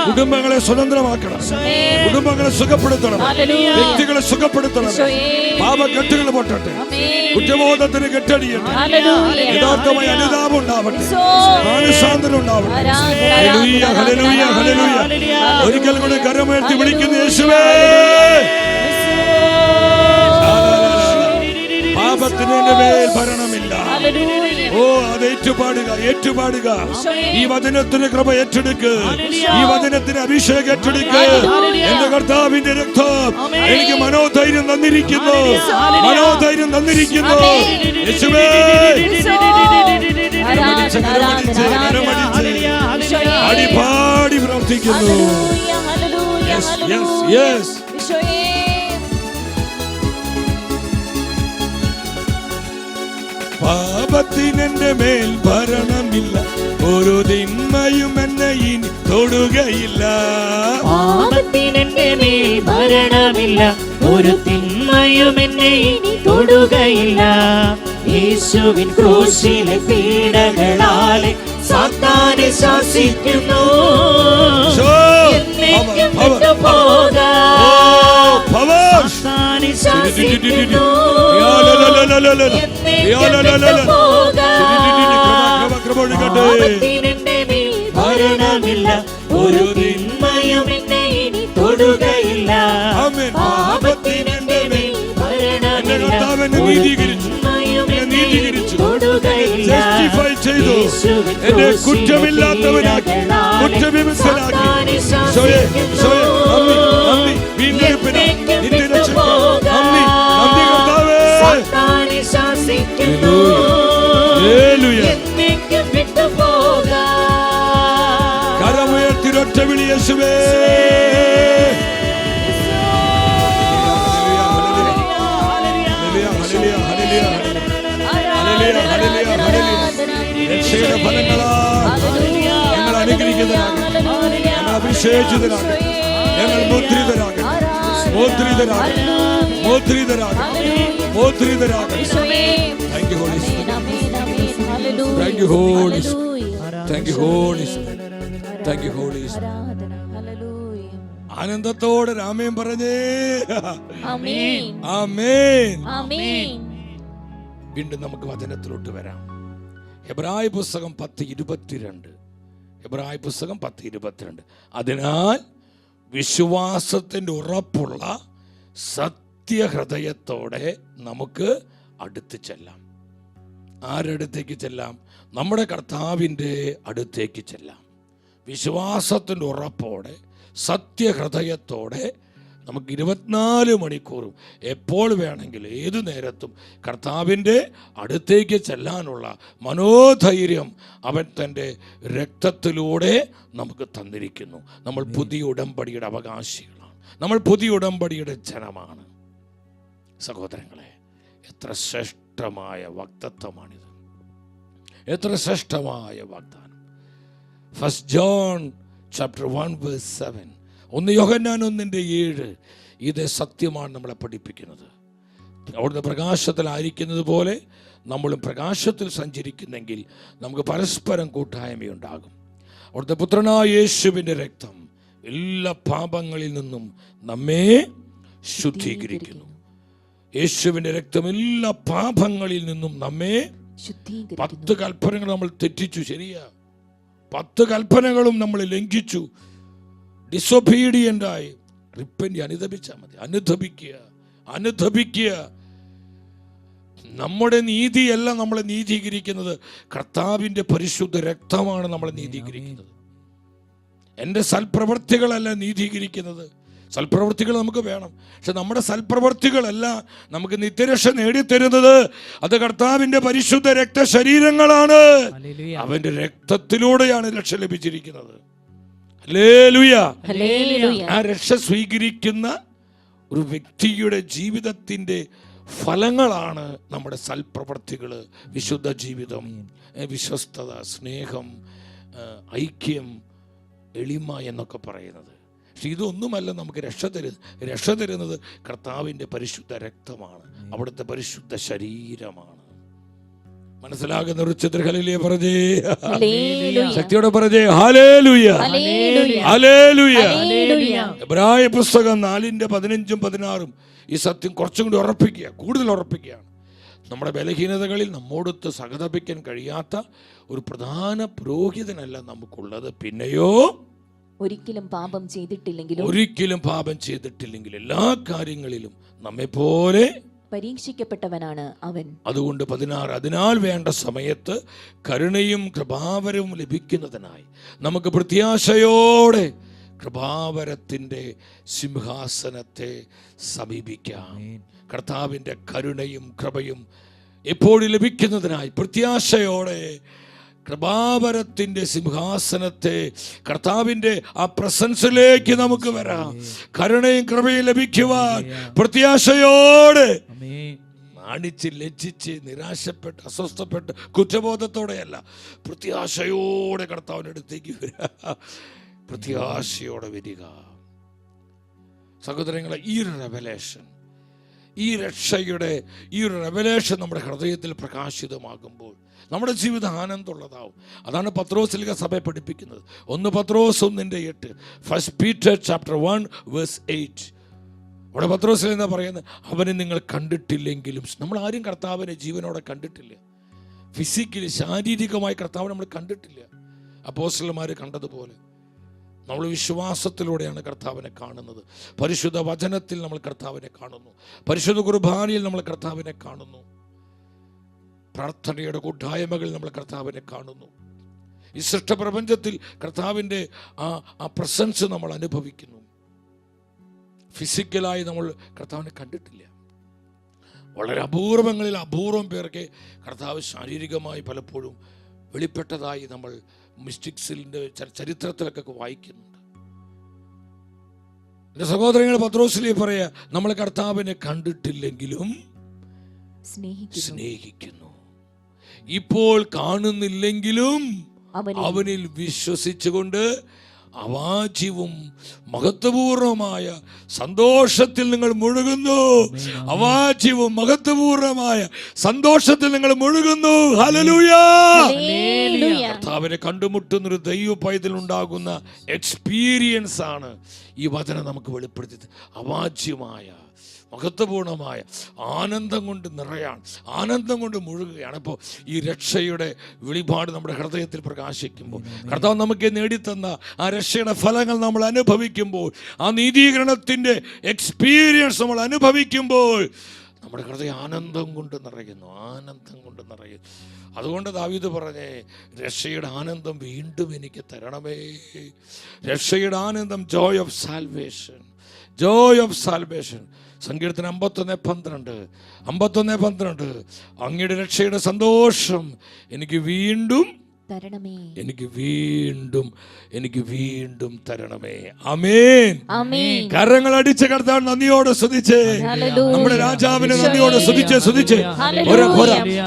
കുടുംബങ്ങളെ സ്വതന്ത്രമാക്കണം, കുടുംബങ്ങളെ സുഖപ്പെടുത്തണം, വ്യക്തികളെ സുഖപ്പെടുത്തണം. പാപക്കെട്ടുകൾ പൊട്ടട്ടെ, കുറ്റബോധത്തിന് കെട്ടടിയട്ടെ, യഥാർത്ഥമായ അനുതാപം ഉണ്ടാവട്ടെ, മാനസാന്തരം ഉണ്ടാവട്ടെ. ഹല്ലേലൂയ, ഹല്ലേലൂയ, ഹല്ലേലൂയ. ഒരിക്കൽ കൂടെ കരമുയർത്തി വിളിക്കുന്ന യേശുവേ. പാപത്തിന് എന്റെ മേൽ ഭരണമില്ല. ഓ, അത് ഏറ്റുപാടുക. ഈ വചനത്തിന് കൃപ ഏറ്റെടുക്ക്, ഈ വചനത്തിന് അഭിഷേകം ഏറ്റെടുക്ക്. എന്റെ കർത്താവിന്റെ രക്തം എനിക്ക് മനോധൈര്യം തന്നിരിക്കുന്നു, മനോധൈര്യം തന്നിരിക്കുന്നു. യേശുവേ, അടിപാടി പ്രവർത്തിക്കുന്നു. പാപത്തിനെന്റെ മേൽ ഭരണമില്ല, ഒരു തിന്മയും എന്നെ ഇനി തൊടുകയില്ല. പാപത്തിനെന്റെ മേൽ ഭരണമില്ല, ഒരു തിന്മയും എന്നെ ഇനി തൊടുകയില്ല. യേശുവിൻ ക്രൂശിലെ പീഡകളാലെ സാത്താനെ ശാസിക്കുന്നു. എന്നേക്കും വിട്ടുപോകാം. സാത്താനെ ശാസിക്കുന്നു. പാപത്തിനെന്റെ മേൽ ഭരണമില്ല, ഒരു തിന്മയും എന്നെ ഇനി തൊടുകയില്ല. പാപത്തിനെന്റെ മേൽ ഭരണമില്ല, എന്നെ കുറ്റമില്ലാത്തവനാക്കി, കുറ്റവിമുക്തനാക്കി. കരമുയർത്തിരൊറ്റ വിളി യേശുവേ. രക്ഷയുടെ ഫലങ്ങളാൽ ഞങ്ങൾ അനുഗ്രഹിക്കുന്നതാകട്ടെ, ഞങ്ങൾ അഭിഷേചിതരാകട്ടെ, ഞങ്ങൾ മുദ്രിതരാകട്ടെ, മോദ്രിതരാകട്ടെ, മോദ്രിതരാകട്ടെ, മോദ്രിതരാകട്ടെ. Thank you Holy Spirit, thank you Holy Spirit, thank you Holy Spirit, thank you Holy Spirit. ആനന്ദത്തോടെ ആമേൻ പറഞ്ഞേ. ആമേൻ. വീണ്ടും നമുക്ക് വചനത്തിലോട്ട് വരാം. ഹെബ്രായ പുസ്തകം 10:22. ഹെബ്രായ പുസ്തകം 10:22. അതിനാൽ വിശ്വാസത്തിൻ്റെ ഉറപ്പുള്ള സത്യഹൃദയത്തോടെ നമുക്ക് അടുത്ത് ചെല്ലാം. ആരടുത്തേക്ക് ചെല്ലാം? നമ്മുടെ കർത്താവിൻ്റെ അടുത്തേക്ക് ചെല്ലാം. വിശ്വാസത്തിൻ്റെ ഉറപ്പോടെ സത്യഹൃദയത്തോടെ നമുക്ക് 24 മണിക്കൂറും എപ്പോൾ വേണമെങ്കിലും ഏതു നേരത്തും കർത്താവിൻ്റെ അടുത്തേക്ക് ചെല്ലാനുള്ള മനോധൈര്യം അവൻ തൻ്റെ രക്തത്തിലൂടെ നമുക്ക് തന്നിരിക്കുന്നു. നമ്മൾ പുതിയ ഉടമ്പടിയുടെ അവകാശികളാണ്, നമ്മൾ പുതിയ ഉടമ്പടിയുടെ ജനമാണ്. സഹോദരങ്ങളെ, എത്ര ശ്രേഷ്ഠമായ വാഗ്ദത്തമാണിത്, എത്ര ശ്രേഷ്ഠമായ വാഗ്ദാനം. 1 John chapter 1 verse 7. 1 യോഹന്നാൻ 1:7 ഇത് സത്യമാണ് നമ്മളെ പഠിപ്പിക്കുന്നത്. അവിടുന്ന് പ്രകാശത്തിലായിരിക്കുന്നത് പോലെ നമ്മളും പ്രകാശത്തിൽ സഞ്ചരിക്കുന്നെങ്കിൽ നമുക്ക് പരസ്പരം കൂട്ടായ്മയുണ്ടാകും. അവിടുത്തെ പുത്രനായ യേശുവിൻ്റെ രക്തം എല്ലാ പാപങ്ങളിൽ നിന്നും നമ്മെ ശുദ്ധീകരിക്കുന്നു. യേശുവിൻ്റെ രക്തം എല്ലാ പാപങ്ങളിൽ നിന്നും നമ്മെ 10 കൽപ്പനകൾ നമ്മൾ തെറ്റിച്ചു, ശരിയാ, 10 കൽപ്പനകളും നമ്മൾ ലംഘിച്ചു, ഡിസൊബീഡിയൻ്റായി. റിപ്പന്റ്, അനുദപിച്ചാൽ മതി. അനുദപിക്കുക. നമ്മുടെ നീതിയല്ല നമ്മളെ നീതീകരിക്കുന്നത്, കർത്താവിൻ്റെ പരിശുദ്ധ രക്തമാണ് നമ്മളെ നീതീകരിക്കുന്നത്. എൻ്റെ സൽപ്രവൃത്തികളല്ല നീതീകരിക്കുന്നത്. സൽപ്രവൃത്തികൾ നമുക്ക് വേണം, പക്ഷെ നമ്മുടെ സൽപ്രവൃത്തികളല്ല നമുക്ക് നിത്യരക്ഷ നേടിത്തരുന്നത്. അത് കർത്താവിൻ്റെ പരിശുദ്ധ രക്തശരീരങ്ങളാണ്. അവൻ്റെ രക്തത്തിലൂടെയാണ് രക്ഷ ലഭിച്ചിരിക്കുന്നത്. ഹല്ലേലൂയ. ആ രക്ഷ സ്വീകരിക്കുന്ന ഒരു വ്യക്തിയുടെ ജീവിതത്തിൻ്റെ ഫലങ്ങളാണ് നമ്മുടെ സൽപ്രവൃത്തികൾ, വിശുദ്ധ ജീവിതം, വിശ്വസ്തത, സ്നേഹം, ഐക്യം, എളിമ എന്നൊക്കെ പറയുന്നത്. പക്ഷെ ഇതൊന്നുമല്ല നമുക്ക് രക്ഷ തരുന്നത് കർത്താവിൻ്റെ പരിശുദ്ധ രക്തമാണ്, അവിടുത്തെ പരിശുദ്ധ ശരീരമാണ്. മനസ്സിലാകുന്ന ഉച്ചത്തിൽ ഹല്ലേലൂയ പറഞ്ഞേ, ശക്തിയോടെ പറഞ്ഞേ ഹല്ലേലൂയ, ഹല്ലേലൂയ. എബ്രായ പുസ്തകം 4:15-16 ഈ സത്യം കുറച്ചും കൂടി ഉറപ്പിക്കുക, കൂടുതൽ ഉറപ്പിക്കുകയാണ്. നമ്മുടെ ബലഹീനതകളിൽ നമ്മോടൊത്ത് സഹതപിക്കാൻ കഴിയാത്ത ഒരു പ്രധാന പുരോഹിതനല്ല നമുക്കുള്ളത്. പിന്നെയോ ഒരിക്കലും പാപം ചെയ്തിട്ടില്ലെങ്കിൽ എല്ലാ കാര്യങ്ങളിലും നമ്മെപ്പോലെ പരീക്ഷിക്കപ്പെട്ടവനാണ് അവൻ. അതുകൊണ്ട് 16, അതിനാൽ വേണ്ട സമയത്ത് കരുണയും കൃപാവരവും ലഭിക്കുന്നതിനായി നമുക്ക് പ്രത്യാശയോടെ കൃപാവരത്തിൻ്റെ സിംഹാസനത്തെ സമീപിക്കാം. കർത്താവിൻ്റെ കരുണയും കൃപയും എപ്പോഴും ലഭിക്കുന്നതിനായി പ്രത്യാശയോടെ കൃപാവരത്തിൻ്റെ സിംഹാസനത്തെ, കർത്താവിൻ്റെ ആ പ്രസൻസിലേക്ക് നമുക്ക് വരാം. കരുണയും കൃപയും ലഭിക്കുവാൻ പ്രത്യാശയോടെ, നാണിച്ച് ലജ്ജിച്ച് നിരാശപ്പെട്ട് അസ്വസ്ഥപ്പെട്ട് കുറ്റബോധത്തോടെയല്ല, പ്രത്യാശയോടെ കർത്താവിൻ്റെ അടുത്തേക്ക് വരിക, പ്രത്യാശയോടെ വരിക. സഹോദരങ്ങളെ, ഈ ഒരു റെവലേഷൻ, ഈ രക്ഷയുടെ ഈ ഒരു റെവലേഷൻ നമ്മുടെ ഹൃദയത്തിൽ പ്രകാശിതമാകുമ്പോൾ നമ്മുടെ ജീവിതം ആനന്ദമുള്ളതാവും. അതാണ് പത്രോസിലിക സഭയെ പഠിപ്പിക്കുന്നത്. 1 പത്രോസ് 1:8, 1 Peter chapter 1:8. അവിടെ പത്രോസിൽ എന്താ പറയുന്നത്? അവനെ നിങ്ങൾ കണ്ടിട്ടില്ലെങ്കിലും, നമ്മൾ ആരും കർത്താവിനെ ജീവനോടെ കണ്ടിട്ടില്ല. ഫിസിക്കലി, ശാരീരികമായി കർത്താവിനെ നമ്മൾ കണ്ടിട്ടില്ല. അപ്പോസ്തലന്മാർ കണ്ടതുപോലെ നമ്മൾ വിശ്വാസത്തിലൂടെയാണ് കർത്താവിനെ കാണുന്നത്. പരിശുദ്ധ വചനത്തിൽ നമ്മൾ കർത്താവിനെ കാണുന്നു, പരിശുദ്ധ കുർബാനയിൽ നമ്മൾ കർത്താവിനെ കാണുന്നു, പ്രാർത്ഥനയുടെ കൂട്ടായ്മകളിൽ നമ്മൾ കർത്താവിനെ കാണുന്നു. ഈ സൃഷ്ടപ്രപഞ്ചത്തിൽ കർത്താവിൻ്റെ ആ പ്രസൻസ് നമ്മൾ അനുഭവിക്കുന്നു. ഫിസിക്കലായി നമ്മൾ കർത്താവിനെ കണ്ടിട്ടില്ല. വളരെ അപൂർവം പേർക്ക് കർത്താവ് ശാരീരികമായി പലപ്പോഴും വെളിപ്പെട്ടതായി നമ്മൾ മിസ്റ്റിക്സിൻ്റെ ചരിത്രത്തിലൊക്കെ വായിക്കുന്നുണ്ട്. എൻ്റെ സഹോദരങ്ങൾ, പത്രോസിലേ പറയാ, നമ്മൾ കർത്താവിനെ കണ്ടിട്ടില്ലെങ്കിലും സ്നേഹിക്കുന്നു, ഇപ്പോൾ കാണുന്നില്ലെങ്കിലും അവനിൽ വിശ്വസിച്ചുകൊണ്ട് അവാച്യവും മഹത്വപൂർണമായ സന്തോഷത്തിൽ നിങ്ങൾ മുഴുകുന്നു. അവാച്യവും മഹത്വപൂർണമായ സന്തോഷത്തിൽ നിങ്ങൾ മുഴുകുന്നു. ഹല്ലേലൂയ. കർത്താവിനെ കണ്ടുമുട്ടുന്നൊരു ദൈവ പൈതൽ ഉണ്ടാകുന്ന എക്സ്പീരിയൻസ് ആണ് ഈ വചനം നമുക്ക് വെളിപ്പെടുത്തിയത്. അവാച്യമായ മഹത്വപൂർണമായ ആനന്ദം കൊണ്ട് നിറയാണ്, ആനന്ദം കൊണ്ട് മുഴുകുകയാണ്. അപ്പോൾ ഈ രക്ഷയുടെ വെളിപാട് നമ്മുടെ ഹൃദയത്തിൽ പ്രകാശിക്കുമ്പോൾ, കർത്താവ് നമുക്ക് നേടിത്തന്ന ആ രക്ഷയുടെ ഫലങ്ങൾ നമ്മൾ അനുഭവിക്കുമ്പോൾ, ആ നീതീകരണത്തിൻ്റെ എക്സ്പീരിയൻസ് നമ്മൾ അനുഭവിക്കുമ്പോൾ നമ്മുടെ ഹൃദയം ആനന്ദം കൊണ്ട് നിറയുന്നു. അതുകൊണ്ട് ദാവീദ് പറഞ്ഞേ, രക്ഷയുടെ ആനന്ദം വീണ്ടും എനിക്ക് തരണമേ. രക്ഷയുടെ ആനന്ദം, ജോയ് ഓഫ് സാൽവേഷൻ. സങ്കീർത്തനം 51:12 അങ്ങയുടെ രക്ഷയുടെ സന്തോഷം എനിക്ക് വീണ്ടും തരണമേ. ആമേൻ. കരങ്ങൾ അടിച്ച് കർത്താവ് നന്ദിയോടെ സ്തുതിച്ചേ. നമ്മുടെ രാജാവിനെ നന്ദിയോടെ സ്തുതിച്ചേ.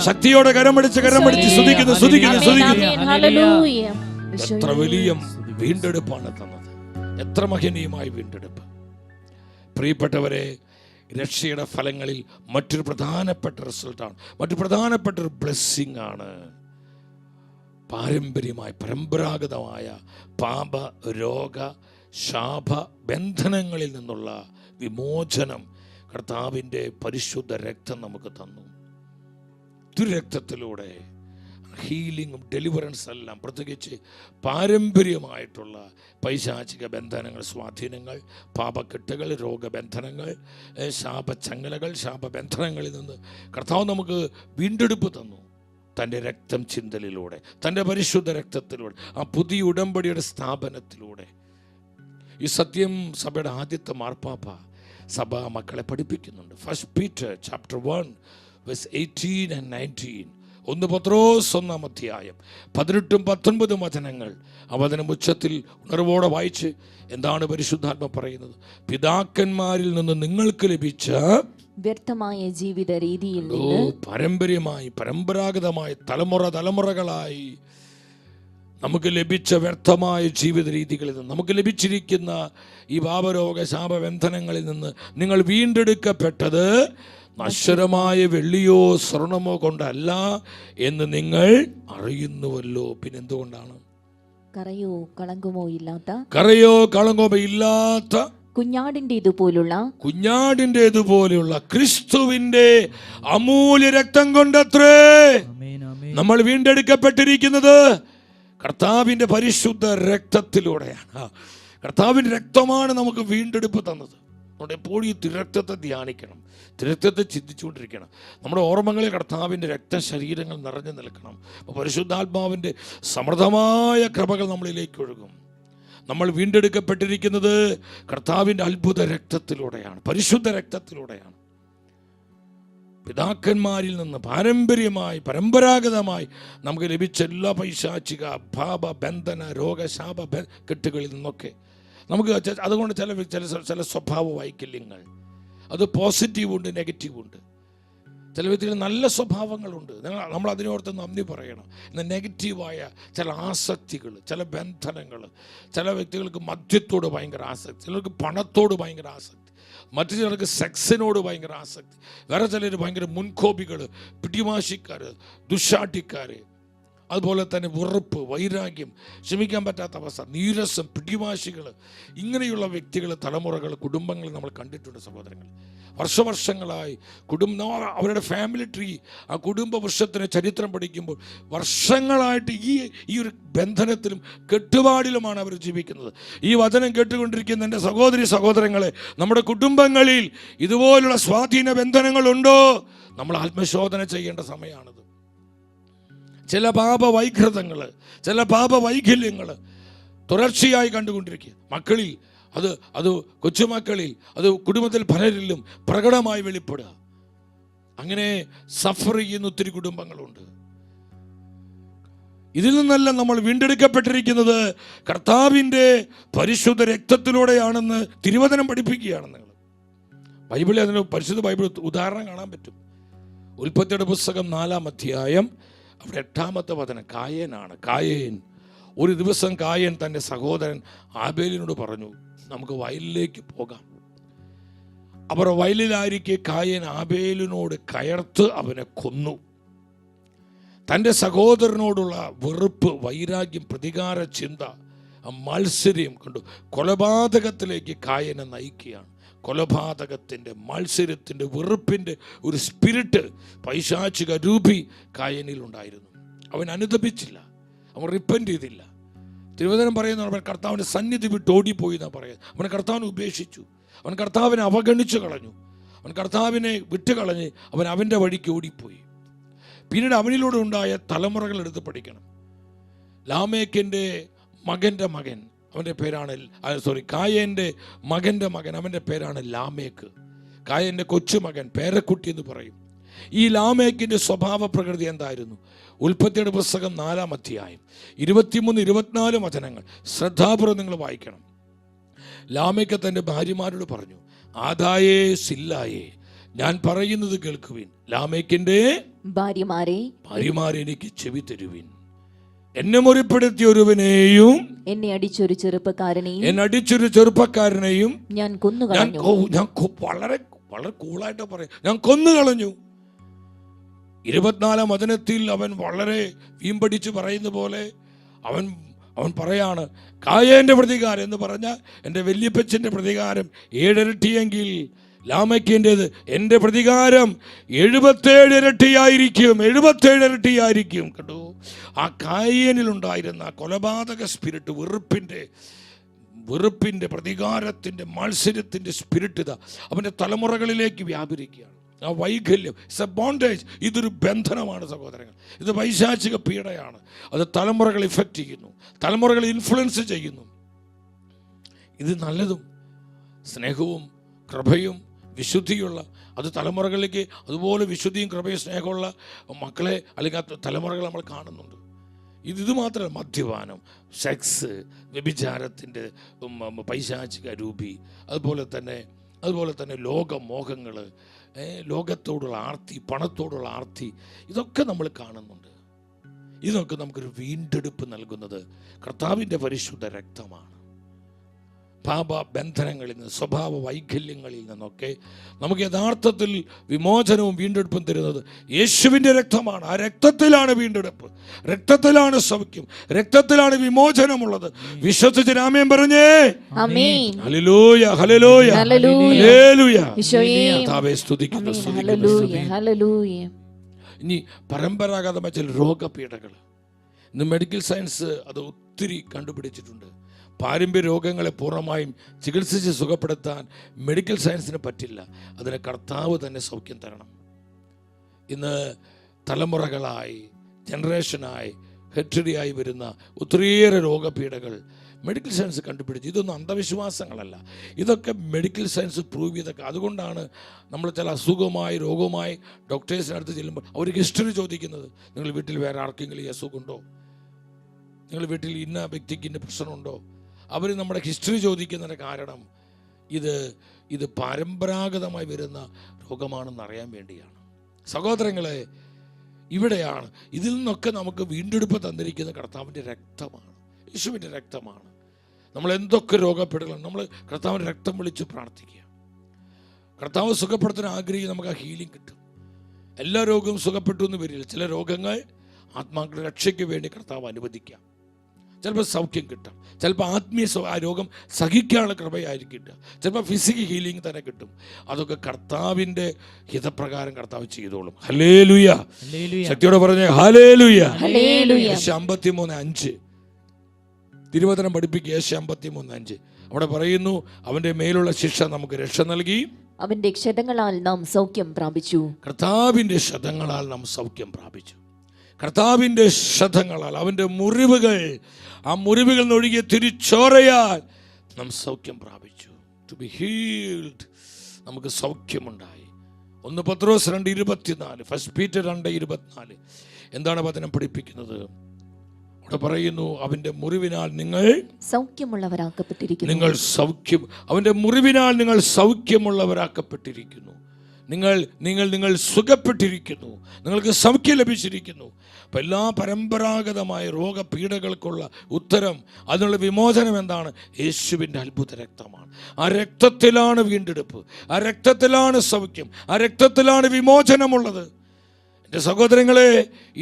ശക്തിയോടെ കരമടിച്ച് സ്തുതിക്കുന്നു. എത്ര വലിയ വീണ്ടെടുപ്പാണ് തന്നത്, എത്ര മഹനീയമായ വീണ്ടെടുപ്പ്. പ്രിയപ്പെട്ടവരെ, രക്ഷയുടെ ഫലങ്ങളിൽ മറ്റൊരു പ്രധാനപ്പെട്ട റിസൾട്ടാണ്, മറ്റൊരു പ്രധാനപ്പെട്ട ഒരു ബ്ലെസ്സിങ് ആണ് പരമ്പരാഗതമായ പാപ, രോഗ, ശാപ ബന്ധനങ്ങളിൽ നിന്നുള്ള വിമോചനം കർത്താവിൻ്റെ പരിശുദ്ധ രക്തം നമുക്ക് തന്നു. തിരുരക്തത്തിലൂടെ ഹീലിങ്ങും ഡെലിവറൻസ് എല്ലാം, പ്രത്യേകിച്ച് പാരമ്പര്യമായിട്ടുള്ള പൈശാചിക ബന്ധനങ്ങൾ, സ്വാധീനങ്ങൾ, പാപക്കെട്ടുകൾ, രോഗബന്ധനങ്ങൾ, ശാപച്ചങ്ങലകൾ, ശാപബന്ധനങ്ങളിൽ നിന്ന് കർത്താവ് നമുക്ക് വീണ്ടെടുപ്പ് തന്നു. തൻ്റെ രക്തം ചിന്തലിലൂടെ, തൻ്റെ പരിശുദ്ധ രക്തത്തിലൂടെ, ആ പുതിയ ഉടമ്പടിയുടെ സ്ഥാപനത്തിലൂടെ. ഈ സത്യം സഭയുടെ ആദ്യത്തെ മാർപ്പാപ്പ സഭ മക്കളെ പഠിപ്പിക്കുന്നുണ്ട്. 1 Peter chapter 1:18 and 19. 1 പത്രോസ് 1:18-19 വചനങ്ങൾ അവതനം ഉച്ചത്തിൽ ഉണർവോടെ വായിച്ച് എന്താണ് പരിശുദ്ധാത്മ പറയുന്നത്? പിതാക്കന്മാരിൽ നിന്ന് നിങ്ങൾക്ക് ലഭിച്ച വ്യർത്ഥമായ ജീവിത രീതിയിൽ പരമ്പരാഗതമായി തലമുറകളായി നമുക്ക് ലഭിച്ച വ്യർത്ഥമായ ജീവിത രീതികളിൽ നിന്ന്, നമുക്ക് ലഭിച്ചിരിക്കുന്ന ഈ പാപരോഗ ശാപബന്ധനങ്ങളിൽ നിന്ന് നിങ്ങൾ വീണ്ടെടുക്കപ്പെട്ടത് നശ്വരമായ വെള്ളിയോ സ്വർണമോ കൊണ്ടല്ല എന്ന് നിങ്ങൾ അറിയുന്നുവല്ലോ. പിന്നെന്തുകൊണ്ടാണ്? കറയോ കളങ്കമോ ഇല്ലാത്ത കുഞ്ഞാടിൻ്റെതുപോലുള്ള ക്രിസ്തുവിന്റെ അമൂല്യ രക്തം കൊണ്ടത്രേ നമ്മൾ വീണ്ടെടുക്കപ്പെട്ടിരിക്കുന്നത്. കർത്താവിന്റെ പരിശുദ്ധ രക്തത്തിലൂടെയാണ്. കർത്താവിന്റെ രക്തമാണ് നമുക്ക് വീണ്ടെടുപ്പ് തന്നത്. അതുകൊണ്ട് എപ്പോഴും ഈ തിരക്തത്തെ ധ്യാനിക്കണം, തിരക്തത്തെ ചിന്തിച്ചുകൊണ്ടിരിക്കണം. നമ്മുടെ ഓർമ്മകളിൽ കർത്താവിൻ്റെ രക്തശരീരങ്ങൾ നിറഞ്ഞു നിൽക്കണം. അപ്പോൾ പരിശുദ്ധാത്മാവിൻ്റെ സമൃദ്ധമായ കൃപകൾ നമ്മളിലേക്ക് ഒഴുകും. നമ്മൾ വീണ്ടെടുക്കപ്പെട്ടിരിക്കുന്നത് കർത്താവിൻ്റെ അത്ഭുത രക്തത്തിലൂടെയാണ്, പരിശുദ്ധ രക്തത്തിലൂടെയാണ്. പിതാക്കന്മാരിൽ നിന്ന് പരമ്പരാഗതമായി നമുക്ക് ലഭിച്ച എല്ലാ പൈശാചിക പാപ ബന്ധന രോഗശാപ കെട്ടുകളിൽ നിന്നൊക്കെ നമുക്ക് അതുകൊണ്ട് ചില സ്വഭാവ വൈകല്യങ്ങൾ, അത് പോസിറ്റീവുണ്ട് നെഗറ്റീവുണ്ട്. ചില വ്യക്തികൾ നല്ല സ്വഭാവങ്ങളുണ്ട്, നമ്മൾ അതിനോർത്ത് നന്ദി പറയണം. എന്നാൽ നെഗറ്റീവായ ചില ആസക്തികൾ, ചില ബന്ധനങ്ങൾ, ചില വ്യക്തികൾക്ക് മദ്യത്തോട് ഭയങ്കര ആസക്തി, ചിലർക്ക് പണത്തോട് ഭയങ്കര ആസക്തി, മറ്റു ചിലർക്ക് സെക്സിനോട് ഭയങ്കര ആസക്തി, വേറെ ചിലർ ഭയങ്കര മുൻകോപികൾ, പിടിവാശിക്കാർ, ദുശാഠ്യക്കാർ, അതുപോലെ തന്നെ വെറുപ്പ്, വൈരാഗ്യം, ക്ഷമിക്കാൻ പറ്റാത്ത അവസ്ഥ, നീരസം, പിടിവാശികൾ, ഇങ്ങനെയുള്ള വ്യക്തികൾ, തലമുറകൾ, കുടുംബങ്ങൾ നമ്മൾ കണ്ടിട്ടുണ്ട് സഹോദരങ്ങൾ. വർഷങ്ങളായി അവരുടെ ഫാമിലി ട്രീ, ആ കുടുംബ വൃക്ഷത്തിന് ചരിത്രം പഠിക്കുമ്പോൾ വർഷങ്ങളായിട്ട് ഈ ഒരു ബന്ധനത്തിലും കെട്ടുപാടിലുമാണ് അവർ ജീവിക്കുന്നത്. ഈ വചനം കേട്ടുകൊണ്ടിരിക്കുന്ന എൻ്റെ സഹോദരി സഹോദരങ്ങളെ, നമ്മുടെ കുടുംബങ്ങളിൽ ഇതുപോലുള്ള സ്വാധീന ബന്ധനങ്ങളുണ്ടോ? നമ്മൾ ആത്മശോധന ചെയ്യേണ്ട സമയമാണിത്. ചില പാപവൈകൃതങ്ങൾ, ചില പാപവൈകല്യങ്ങൾ തുടർച്ചയായി കണ്ടുകൊണ്ടിരിക്കുക. മക്കളിൽ അത് കൊച്ചുമക്കളിൽ, അത് കുടുംബത്തിൽ പലരിലും പ്രകടമായി വെളിപ്പെടുക. അങ്ങനെ സഫർ ചെയ്യുന്ന ഒത്തിരി കുടുംബങ്ങളുണ്ട്. ഇതിൽ നിന്നെല്ലാം നമ്മൾ വീണ്ടെടുക്കപ്പെട്ടിരിക്കുന്നത് കർത്താവിൻ്റെ പരിശുദ്ധ രക്തത്തിലൂടെയാണെന്ന് തിരുവചനം പഠിപ്പിക്കുകയാണ്. നിങ്ങൾ ബൈബിളിൽ അതിന് പരിശുദ്ധ ബൈബിൾ ഉദാഹരണം കാണാൻ പറ്റും. ഉൽപ്പത്തിയുടെ പുസ്തകം 4-ാം അധ്യായം അവിടെ 8-ാമത്തെ വചനം കായേനാണ്. കായേൻ ഒരു ദിവസം കായേൻ തൻ്റെ സഹോദരൻ ആബേലിനോട് പറഞ്ഞു, നമുക്ക് വയലിലേക്ക് പോകാം. അവർ വയലിലായിരിക്കെ കായേൻ ആബേലിനോട് കയർത്ത് അവനെ കൊന്നു. തൻ്റെ സഹോദരനോടുള്ള വെറുപ്പ്, വൈരാഗ്യം, പ്രതികാര ചിന്ത, മത്സര്യം കണ്ടു കൊലപാതകത്തിലേക്ക് കായേനെ നയിക്കുകയാണ്. കൊലപാതകത്തിൻ്റെ, മത്സരത്തിൻ്റെ, വെറുപ്പിൻ്റെ ഒരു സ്പിരിറ്റ്, പൈശാചിക രൂപി കായേനിലുണ്ടായിരുന്നു. അവൻ അനുതപിച്ചില്ല, അവൻ റിപ്പൻറ്റ് ചെയ്തില്ല. തിരുവചനം പറയുന്ന അവൻ കർത്താവിൻ്റെ സന്നിധി വിട്ട് ഓടിപ്പോയി എന്നാണ് പറയുന്നത്. അവൻ കർത്താവിനെ ഉപേക്ഷിച്ചു, അവൻ കർത്താവിനെ അവഗണിച്ചു കളഞ്ഞു, അവൻ കർത്താവിനെ വിട്ടുകളഞ്ഞ് അവൻ അവൻ്റെ വഴിക്ക് ഓടിപ്പോയി. പിന്നീട് അവനിലൂടെ ഉണ്ടായ തലമുറകൾ എടുത്ത് പഠിക്കണം. ലാമേക്കിൻ്റെ മകൻ്റെ മകൻ, അവൻ്റെ പേരാണ് കായേൻ്റെ മകൻ്റെ മകൻ, അവൻ്റെ പേരാണ് ലാമേക്ക്. കായേൻ്റെ കൊച്ചുമകൻ, പേരക്കുട്ടി എന്ന് പറയും. ഈ ലാമേക്കിൻ്റെ സ്വഭാവ പ്രകൃതി എന്തായിരുന്നു? ഉൽപ്പത്തിയുടെ പുസ്തകം 4-ാം അധ്യായം 23-24 വചനങ്ങൾ ശ്രദ്ധാപൂർവ്വം നിങ്ങൾ വായിക്കണം. ലാമേക്ക് തൻ്റെ ഭാര്യമാരോട് പറഞ്ഞു, ആദായേ സില്ലായേ, ഞാൻ പറയുന്നത് കേൾക്കുവിൻ. ലാമേക്കിൻ്റെ ഭാര്യമാരെ എനിക്ക് ചെവി തരുവിൻ. എന്നെ മുറിപ്പെടുത്തിയ ഒരുവനെയും എന്നെ അടിച്ചൊരു ചെറുപ്പക്കാരനെയും ഞാൻ കൊന്നുകളഞ്ഞു. വളരെ വളരെ കൂളായിട്ട് പറയാം, ഞാൻ കൊന്നുകളഞ്ഞു. 24-ാം വചനത്തിൽ അവൻ വളരെ വീമ്പടിച്ച് പറയുന്ന പോലെ അവൻ പറയാണ്, കായേൻ്റെ പ്രതികാരം എന്ന് പറഞ്ഞാൽ എൻ്റെ വല്യപ്പച്ചൻ്റെ പ്രതികാരം 7 ഇരട്ടിയെങ്കിൽ ലാമേക്കിൻ്റേത് എൻ്റെ പ്രതികാരം 77 ഇരട്ടിയായിരിക്കും. 77 ഇരട്ടിയായിരിക്കും. കേട്ടോ, ആ കായേനിലുണ്ടായിരുന്ന കൊലപാതക സ്പിരിറ്റ്, വെറുപ്പിൻ്റെ പ്രതികാരത്തിൻ്റെ മത്സരത്തിൻ്റെ സ്പിരിറ്റ് ഇതാ അവൻ്റെ തലമുറകളിലേക്ക് വ്യാപരിക്കുകയാണ്. ആ വൈകല്യം, ഇറ്റ്സ് എ ബോണ്ടേജ്. ഇതൊരു ബന്ധനമാണ് സഹോദരങ്ങൾ, ഇത് പൈശാചിക പീഡയാണ്. അത് തലമുറകൾ ഇഫക്റ്റ് ചെയ്യുന്നു, തലമുറകൾ ഇൻഫ്ലുവൻസ് ചെയ്യുന്നു. ഇത് നല്ലതും സ്നേഹവും കൃപയും വിശുദ്ധിയുള്ള, അത് തലമുറകളിലേക്ക് അതുപോലെ വിശുദ്ധിയും കൃപയും സ്നേഹമുള്ള മക്കളെ അല്ലെങ്കിൽ തലമുറകൾ നമ്മൾ കാണുന്നുണ്ട്. ഇത് മാത്രമല്ല, മദ്യപാനം, സെക്സ്, വ്യഭിചാരത്തിൻ്റെ പൈശാചിക രൂപി, അതുപോലെ തന്നെ ലോകമോഹങ്ങൾ, ലോകത്തോടുള്ള ആർത്തി, പണത്തോടുള്ള ആർത്തി, ഇതൊക്കെ നമ്മൾ കാണുന്നുണ്ട്. ഇതൊക്കെ നമുക്കൊരു വീണ്ടെടുപ്പ് നൽകുന്നത് കർത്താവിൻ്റെ പരിശുദ്ധ രക്തമാണ്. പാപ ബന്ധനങ്ങളിൽ നിന്ന്, സ്വഭാവ വൈകല്യങ്ങളിൽ നിന്നൊക്കെ നമുക്ക് യഥാർത്ഥത്തിൽ വിമോചനവും വീണ്ടെടുപ്പും തരുന്നത് യേശുവിൻ്റെ രക്തമാണ്. ആ രക്തത്തിലാണ് വീണ്ടെടുപ്പ്, രക്തത്തിലാണ് സൗഖ്യം, രക്തത്തിലാണ് വിമോചനമുള്ളത്. വിശ്വസിച്ച് ആമേൻ പറഞ്ഞേ. ഹല്ലേലൂയ, ഹല്ലേലൂയ, ഹല്ലേലൂയ. കർത്താവേ സ്തുതിക്കുന്നു, സ്തുതിക്കുന്നു. ഇനി പരമ്പരാഗതമായ ചില രോഗപീഠകൾ, ഇന്ന് മെഡിക്കൽ സയൻസ് അത് ഒത്തിരി കണ്ടുപിടിച്ചിട്ടുണ്ട്. പാരമ്പര്യ രോഗങ്ങളെ പൂർണ്ണമായും ചികിത്സിച്ച് സുഖപ്പെടുത്താൻ മെഡിക്കൽ സയൻസിന് പറ്റില്ല. അതിന് കർത്താവ് തന്നെ സൗഖ്യം തരണം. ഇന്ന് തലമുറകളായി, ജനറേഷനായി, ഹെറിഡിറ്റിയായി വരുന്ന ഒത്തിരിയേറെ രോഗപീഠകൾ മെഡിക്കൽ സയൻസ് കണ്ടുപിടിച്ചു. ഇതൊന്നും അന്ധവിശ്വാസങ്ങളല്ല, ഇതൊക്കെ മെഡിക്കൽ സയൻസ് പ്രൂവ് ചെയ്തൊക്കെ. അതുകൊണ്ടാണ് നമ്മൾ ചില അസുഖമായി, രോഗവുമായി ഡോക്ടേഴ്സിനടുത്ത് ചെല്ലുമ്പോൾ അവർ ഹിസ്റ്ററി ചോദിക്കുന്നത്. നിങ്ങൾ വീട്ടിൽ വേറെ ആർക്കെങ്കിലും ഈ അസുഖമുണ്ടോ? നിങ്ങൾ വീട്ടിൽ ഇന്ന വ്യക്തിക്ക് ഇന്ന പ്രശ്നമുണ്ടോ? അവർ നമ്മുടെ ഹിസ്റ്ററി ചോദിക്കുന്നതിൻ്റെ കാരണം ഇത് പരമ്പരാഗതമായി വരുന്ന രോഗമാണെന്ന് അറിയാൻ വേണ്ടിയാണ്. സഹോദരങ്ങളെ, ഇവിടെയാണ് ഇതിൽ നിന്നൊക്കെ നമുക്ക് വീണ്ടെടുപ്പ് തന്നിരിക്കുന്ന കർത്താവിൻ്റെ രക്തമാണ്, യേശുവിൻ്റെ രക്തമാണ്. നമ്മൾ എന്തൊക്കെ രോഗപ്പെടുകയാണ്, നമ്മൾ കർത്താവിൻ്റെ രക്തം വിളിച്ച് പ്രാർത്ഥിക്കുക. കർത്താവ് സുഖപ്പെടുത്താൻ ആഗ്രഹിക്കുക, നമുക്ക് ആ ഹീലിംഗ് കിട്ടും. എല്ലാ രോഗവും സുഖപ്പെട്ടു എന്ന് വരില്ല. ചില രോഗങ്ങൾ ആത്മാക്കളുടെ രക്ഷയ്ക്ക് വേണ്ടി കർത്താവ് അനുവദിക്കാം. ചിലപ്പോൾ സൗഖ്യം കിട്ടാം, ചിലപ്പോൾ ആത്മീയ ആ രോഗം സഹിക്കാനുള്ള കൃപയായിരിക്കും കിട്ടുക, ചിലപ്പോൾ ഫിസിക്കൽ ഹീലിംഗ് തന്നെ കിട്ടും. അതൊക്കെ കർത്താവിൻ്റെ ഹിതപ്രകാരം കർത്താവ് ചെയ്തോളും. ഹല്ലേലൂയ, ശക്തിയോടെ പറഞ്ഞേ ഹല്ലേലൂയ. 53:5 തിരുവചനം പഠിപ്പിക്കുക. 53:5 അവിടെ പറയുന്നു, അവന്റെ മേലുള്ള ശിക്ഷ നമുക്ക് രക്ഷ നൽകി, അവന്റെ ക്ഷതങ്ങളാൽ നാം സൗഖ്യം പ്രാപിച്ചു. കർത്താവിന്റെ ക്ഷതങ്ങളാൽ നാം സൗഖ്യം പ്രാപിച്ചു. കർത്താവിന്റെ ക്ഷതങ്ങളാൽ, അവന്റെ മുറിവുകൾ, ആ മുറിവുകൾ ഒഴുകിയ തിരിച്ചോരയാൽ നാം സൗഖ്യം പ്രാപിച്ചു. ടു ബി ഹീൽഡ്, നമുക്ക് സൗഖ്യമുണ്ടായി. 1 പത്രോസ് 2:24, 1 പീറ്റർ 2:24 എന്താണ് വചനം പഠിപ്പിക്കുന്നത്? അവിടെ പറയുന്നു, അവന്റെ മുറിവിനാൽ നിങ്ങൾ സൗഖ്യമുള്ളവരാക്കപ്പെട്ടിരിക്കുന്നു. അവന്റെ മുറിവിനാൽ നിങ്ങൾ സൗഖ്യമുള്ളവരാക്കപ്പെട്ടിരിക്കുന്നു. നിങ്ങൾ സുഖപ്പെട്ടിരിക്കുന്നു, നിങ്ങൾക്ക് സൗഖ്യം ലഭിച്ചിരിക്കുന്നു. അപ്പം എല്ലാ പരമ്പരാഗതമായ രോഗപീഠകൾക്കുള്ള ഉത്തരം, അതിനുള്ള വിമോചനം എന്താണ്? യേശുവിൻ്റെ അത്ഭുത രക്തമാണ്. ആ രക്തത്തിലാണ് വീണ്ടെടുപ്പ്, ആ രക്തത്തിലാണ് സൗഖ്യം, ആ രക്തത്തിലാണ് വിമോചനമുള്ളത്. എൻ്റെ സഹോദരങ്ങളെ,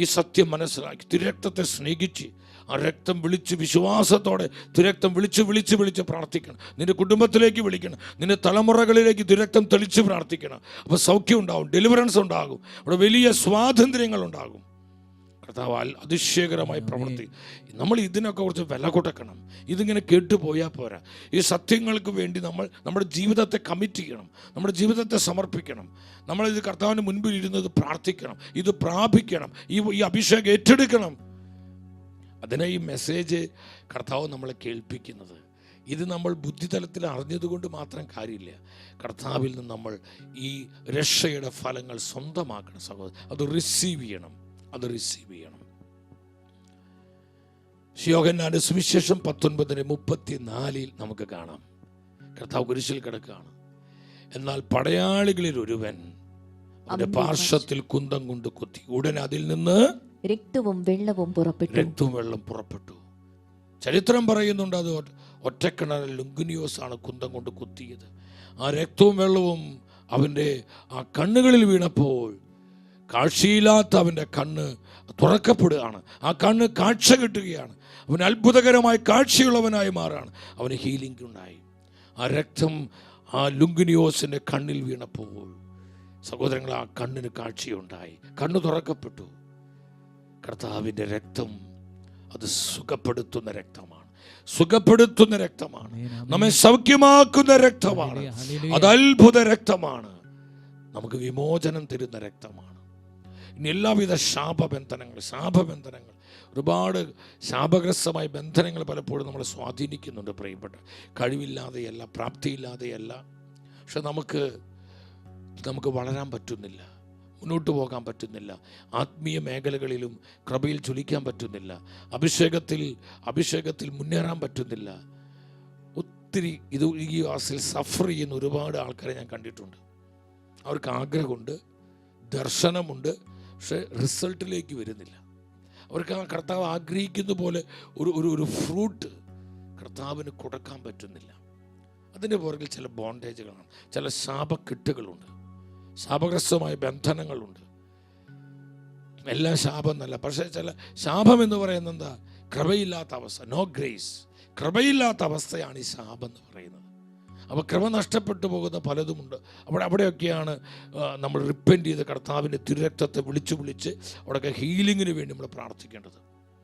ഈ സത്യം മനസ്സിലാക്കി തിരുരക്തത്തെ സ്നേഹിച്ച് ആ രക്തം വിളിച്ച് വിശ്വാസത്തോടെ തിരുരക്തം വിളിച്ച് പ്രാർത്ഥിക്കണം. നിന്റെ കുടുംബത്തിലേക്ക് വിളിക്കണം, നിന്റെ തലമുറകളിലേക്ക് തിരുരക്തം തെളിച്ച് പ്രാർത്ഥിക്കണം. അപ്പോൾ സൗഖ്യം ഉണ്ടാകും, ഡെലിവറൻസ് ഉണ്ടാകും, അവിടെ വലിയ സ്വാതന്ത്ര്യങ്ങൾ ഉണ്ടാകും. കർത്താവ് അതിശയകരമായി പ്രവർത്തി. നമ്മൾ ഇതിനൊക്കെ കുറച്ച് വില കൊടുക്കണം. ഇതിങ്ങനെ കേട്ടുപോയാൽ പോരാ. ഈ സത്യങ്ങൾക്ക് വേണ്ടി നമ്മൾ നമ്മുടെ ജീവിതത്തെ കമ്മിറ്റ് ചെയ്യണം, നമ്മുടെ ജീവിതത്തെ സമർപ്പിക്കണം. നമ്മളിത് കർത്താവിന് മുൻപിൽ ഇരുന്നത് പ്രാർത്ഥിക്കണം, ഇത് പ്രാപിക്കണം, ഈ അഭിഷേകം ഏറ്റെടുക്കണം. അതിനെ ഈ മെസ്സേജ് കർത്താവ് നമ്മളെ കേൾപ്പിക്കുന്നത്. ഇത് നമ്മൾ ബുദ്ധിതലത്തിൽ അറിഞ്ഞതുകൊണ്ട് മാത്രം കാര്യമില്ല. കർത്താവിൽ നിന്ന് നമ്മൾ ഈ രക്ഷയുടെ ഫലങ്ങൾ സ്വന്തമാക്കണം സഹോദരൻ. അത് റിസീവ് ചെയ്യണം. യോഹന്നാന്റെ സുവിശേഷം 19:34 നമുക്ക് കാണാം. കർത്താവ് കുരിശിൽ കിടക്കുകയാണ്. എന്നാൽ പടയാളികളിൽ ഒരുവൻ അവന്റെ പാർശ്വത്തിൽ കുന്തം കൊണ്ട് കുത്തി. ഉടനെ അതിൽ നിന്ന് രക്തവും വെള്ളം പുറപ്പെട്ടു. ചരിത്രം പറയുന്നുണ്ട്, അത് ഒറ്റക്കിണറിൽ ലുങ്കിനിയോസ് ആണ് കുന്തം കൊണ്ട് കുത്തിയത്. ആ രക്തവും വെള്ളവും അവൻ്റെ ആ കണ്ണുകളിൽ വീണപ്പോൾ കാഴ്ചയില്ലാത്ത അവൻ്റെ കണ്ണ് തുറക്കപ്പെടുകയാണ്. ആ കണ്ണ് കാഴ്ച കിട്ടുകയാണ്. അവൻ അത്ഭുതകരമായി കാഴ്ചയുള്ളവനായി മാറാണ്. അവന് ഹീലിംഗ് ഉണ്ടായി. ആ രക്തം ആ ലുങ്കിനിയോസിൻ്റെ കണ്ണിൽ വീണപ്പോൾ സഹോദരങ്ങൾ, ആ കണ്ണിന് കാഴ്ചയുണ്ടായി, കണ്ണ് തുറക്കപ്പെട്ടു. കർത്താവിൻ്റെ രക്തം അത് സുഖപ്പെടുത്തുന്ന രക്തമാണ്, നമ്മെ സൗഖ്യമാക്കുന്ന രക്തമാണ്, അത് അത്ഭുത രക്തമാണ്, നമുക്ക് വിമോചനം തരുന്ന രക്തമാണ്. ഇനി എല്ലാവിധ ശാപബന്ധനങ്ങൾ ഒരുപാട് ശാപഗ്രസ്തമായ ബന്ധനങ്ങൾ പലപ്പോഴും നമ്മളെ സ്വാധീനിക്കുന്നുണ്ട്. പ്രിയപ്പെട്ട, കഴിവില്ലാതെയല്ല, പ്രാപ്തിയില്ലാതെയല്ല, പക്ഷെ നമുക്ക് വളരാൻ പറ്റുന്നില്ല, മുന്നോട്ട് പോകാൻ പറ്റുന്നില്ല, ആത്മീയ മേഖലകളിലും കൃപയിൽ ജ്വലിക്കാൻ പറ്റുന്നില്ല, അഭിഷേകത്തിൽ മുന്നേറാൻ പറ്റുന്നില്ല. ഒത്തിരി ഈ വാസിൽ സഫർ ചെയ്യുന്ന ഒരുപാട് ആൾക്കാരെ ഞാൻ കണ്ടിട്ടുണ്ട്. അവർക്ക് ആഗ്രഹമുണ്ട്, ദർശനമുണ്ട്, പക്ഷെ റിസൾട്ടിലേക്ക് വരുന്നില്ല. അവർക്ക് ആ കർത്താവ് ആഗ്രഹിക്കുന്ന പോലെ ഒരു ഫ്രൂട്ട് കർത്താവിന് കൊടുക്കാൻ പറ്റുന്നില്ല. അതിൻ്റെ പുറകിൽ ചില ബോണ്ടേജുകളാണ്, ചില ശാപക്കെട്ടുകളുണ്ട്, ശാപഗ്രസ്തമായ ബന്ധനങ്ങളുണ്ട്. എല്ലാം ശാപം എന്നല്ല, പക്ഷേ ചില ശാപം എന്ന് പറയുന്നത് എന്താ? കൃപയില്ലാത്ത അവസ്ഥ, നോ ഗ്രേസ്. കൃപയില്ലാത്ത അവസ്ഥയാണ് ഈ ശാപം എന്ന് പറയുന്നത്. അപ്പോൾ കൃപ നഷ്ടപ്പെട്ടു പോകുന്ന പലതുമുണ്ട്. അവിടെയൊക്കെയാണ് നമ്മൾ റിപ്പൻറ്റ് ചെയ്ത് കർത്താവിൻ്റെ തിരുരക്തത്തെ വിളിച്ച് അവിടെയൊക്കെ ഹീലിങ്ങിന് വേണ്ടി നമ്മൾ പ്രാർത്ഥിക്കേണ്ടത്.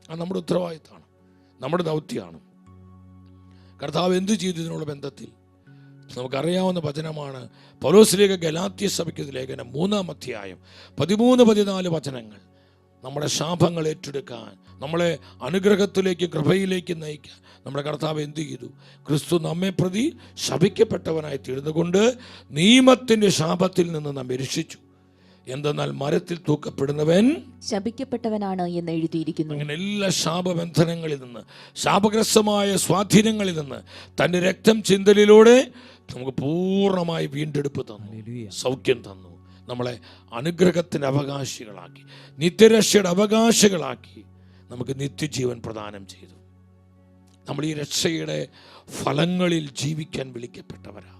അത് നമ്മുടെ ഉത്തരവാദിത്തമാണ്, നമ്മുടെ ദൗത്യമാണ്. കർത്താവ് എന്തു ചെയ്തു ഇതിനുള്ള ബന്ധത്തിൽ നമുക്കറിയാവുന്ന വചനമാണ്. പൗലോസിലേക്ക് ഗലാത്യ സഭയ്ക്ക് ലേഖനം 3-ാം അധ്യായം 13-14 വചനങ്ങൾ. നമ്മുടെ ശാപങ്ങൾ ഏറ്റെടുക്കാൻ, നമ്മളെ അനുഗ്രഹത്തിലേക്ക് കൃപയിലേക്ക് നയിക്കാൻ നമ്മുടെ കർത്താവ് എന്ത് ചെയ്തു? ക്രിസ്തു നമ്മെ പ്രതി ശപിക്കപ്പെട്ടവനായി തീർന്നുകൊണ്ട് നിയമത്തിൻ്റെ ശാപത്തിൽ നിന്ന് നമ്മെ രക്ഷിച്ചു. എന്തെന്നാൽ മരത്തിൽ തൂക്കപ്പെടുന്നവൻ ശപിക്കപ്പെട്ടവനാണ് എന്ന് എഴുതിയിരിക്കുന്നു. അങ്ങനെ എല്ലാ ശാപബന്ധനങ്ങളിൽ നിന്ന്, ശാപഗ്രസ്തമായ സ്വാധീനങ്ങളിൽ നിന്ന് തൻ്റെ രക്തം ചിന്തലിലൂടെ നമുക്ക് പൂർണ്ണമായി വീണ്ടെടുപ്പ് തന്നു, സൗഖ്യം തന്നു, നമ്മളെ അനുഗ്രഹത്തിൻ്റെ അവകാശികളാക്കി, നിത്യരക്ഷയുടെ അവകാശികളാക്കി നമുക്ക് നിത്യജീവൻ പ്രദാനം ചെയ്തു. നമ്മൾ ഈ രക്ഷയുടെ ഫലങ്ങളിൽ ജീവിക്കാൻ വിളിക്കപ്പെട്ടവരാ.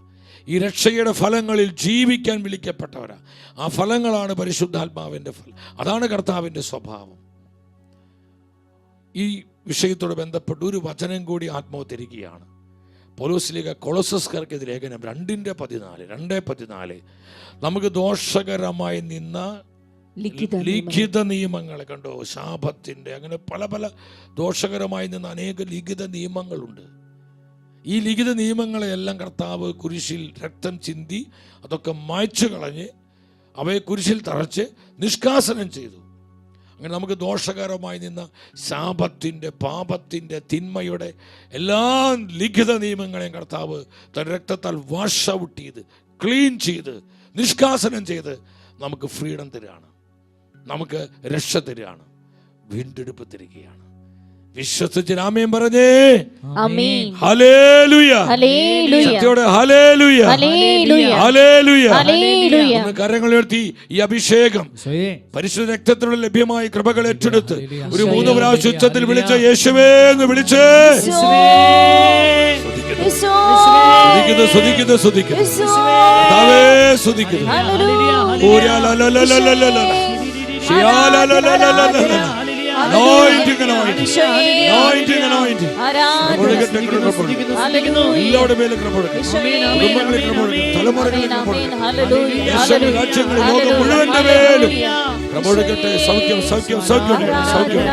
ഈ രക്ഷയുടെ ഫലങ്ങളിൽ ജീവിക്കാൻ വിളിക്കപ്പെട്ടവരാ. ആ ഫലങ്ങളാണ് പരിശുദ്ധാത്മാവിൻ്റെ ഫലം. അതാണ് കർത്താവിൻ്റെ സ്വഭാവം. ഈ വിഷയത്തോട് ബന്ധപ്പെട്ട് ഒരു വചനം കൂടി ആത്മാവ് തരികയാണ്. പൗലോസ്ലീഹ കൊളോസസ്കാർക്ക് ലേഖനം 2:14 നമുക്ക് ദോഷകരമായി നിന്ന ലിഖിത നിയമങ്ങളെ കണ്ടോ, ശാപത്തിൻ്റെ, അങ്ങനെ പല പല ദോഷകരമായി നിന്ന അനേക ലിഖിത നിയമങ്ങളുണ്ട്. ഈ ലിഖിത നിയമങ്ങളെയെല്ലാം കർത്താവ് കുരിശിൽ രക്തം ചിന്തി അതൊക്കെ മായ്ച്ചു കളഞ്ഞ് അവയെ കുരിശിൽ തറച്ച് നിഷ്കാസനം ചെയ്തു. അങ്ങനെ നമുക്ക് ദോഷകരമായി നിന്ന ശാപത്തിൻ്റെ, പാപത്തിൻ്റെ, തിന്മയുടെ എല്ലാ ലിഖിത നിയമങ്ങളെയും കർത്താവ് തൻ്റെ രക്തത്താൽ വാഷ് ഔട്ട് ചെയ്ത്, ക്ലീൻ ചെയ്ത്, നിഷ്കാസനം ചെയ്ത് നമുക്ക് ഫ്രീഡം തരികയാണ്, നമുക്ക് രക്ഷ തരികയാണ്, വീണ്ടെടുപ്പ് തരികയാണ്. വിശ്വസിച്ച് ആമേൻ പറഞ്ഞേ. ആമേൻ. ഹല്ലേലൂയ. ഹല്ലേലൂയ. സത്യത്തോടെ ഹല്ലേലൂയ. ഹല്ലേലൂയ. ഹല്ലേലൂയ. ഹല്ലേലൂയ. ഒന്ന് കരങ്ങൾ ഉയർത്തി ഈ അഭിഷേകം പരിശുദ്ധ രക്തത്തിലുള്ള ലഭ്യമായ കൃപകൾ ഏറ്റെടുത്ത് ഒരു 3 പ്രാവശ്യം ഉച്ചത്തിൽ വിളിച്ച യേശുവേ എന്ന് വിളിച്ച് സൗഖ്യം സൗഖ്യം സൗഖ്യം സൗഖ്യം.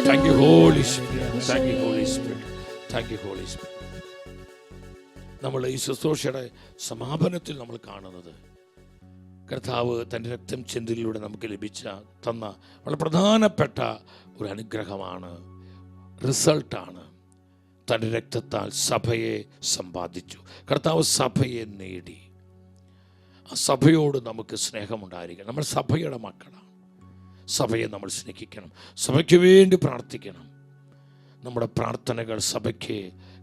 Thank you Holy Spirit. Thank you Holy Spirit. Thank you Holy Spirit. നമ്മൾ ഈ ശുശ്രൂഷയുടെ സമാപനത്തിൽ നമ്മൾ കാണുന്നത് കർത്താവ് തൻ്റെ രക്തം ചിന്തയിലൂടെ നമുക്ക് തന്ന വളരെ പ്രധാനപ്പെട്ട ഒരു അനുഗ്രഹമാണ്, റിസൾട്ടാണ്. തൻ്റെ രക്തത്താൽ സഭയെ സമ്പാദിച്ചു. കർത്താവ് സഭയെ നേടി. ആ സഭയോട് നമുക്ക് സ്നേഹമുണ്ടായിരിക്കണം. നമ്മൾ സഭയുടെ മക്കളാണ്. സഭയെ നമ്മൾ സ്നേഹിക്കണം, സഭയ്ക്ക് വേണ്ടി പ്രാർത്ഥിക്കണം. നമ്മുടെ പ്രാർത്ഥനകൾ സഭയ്ക്ക്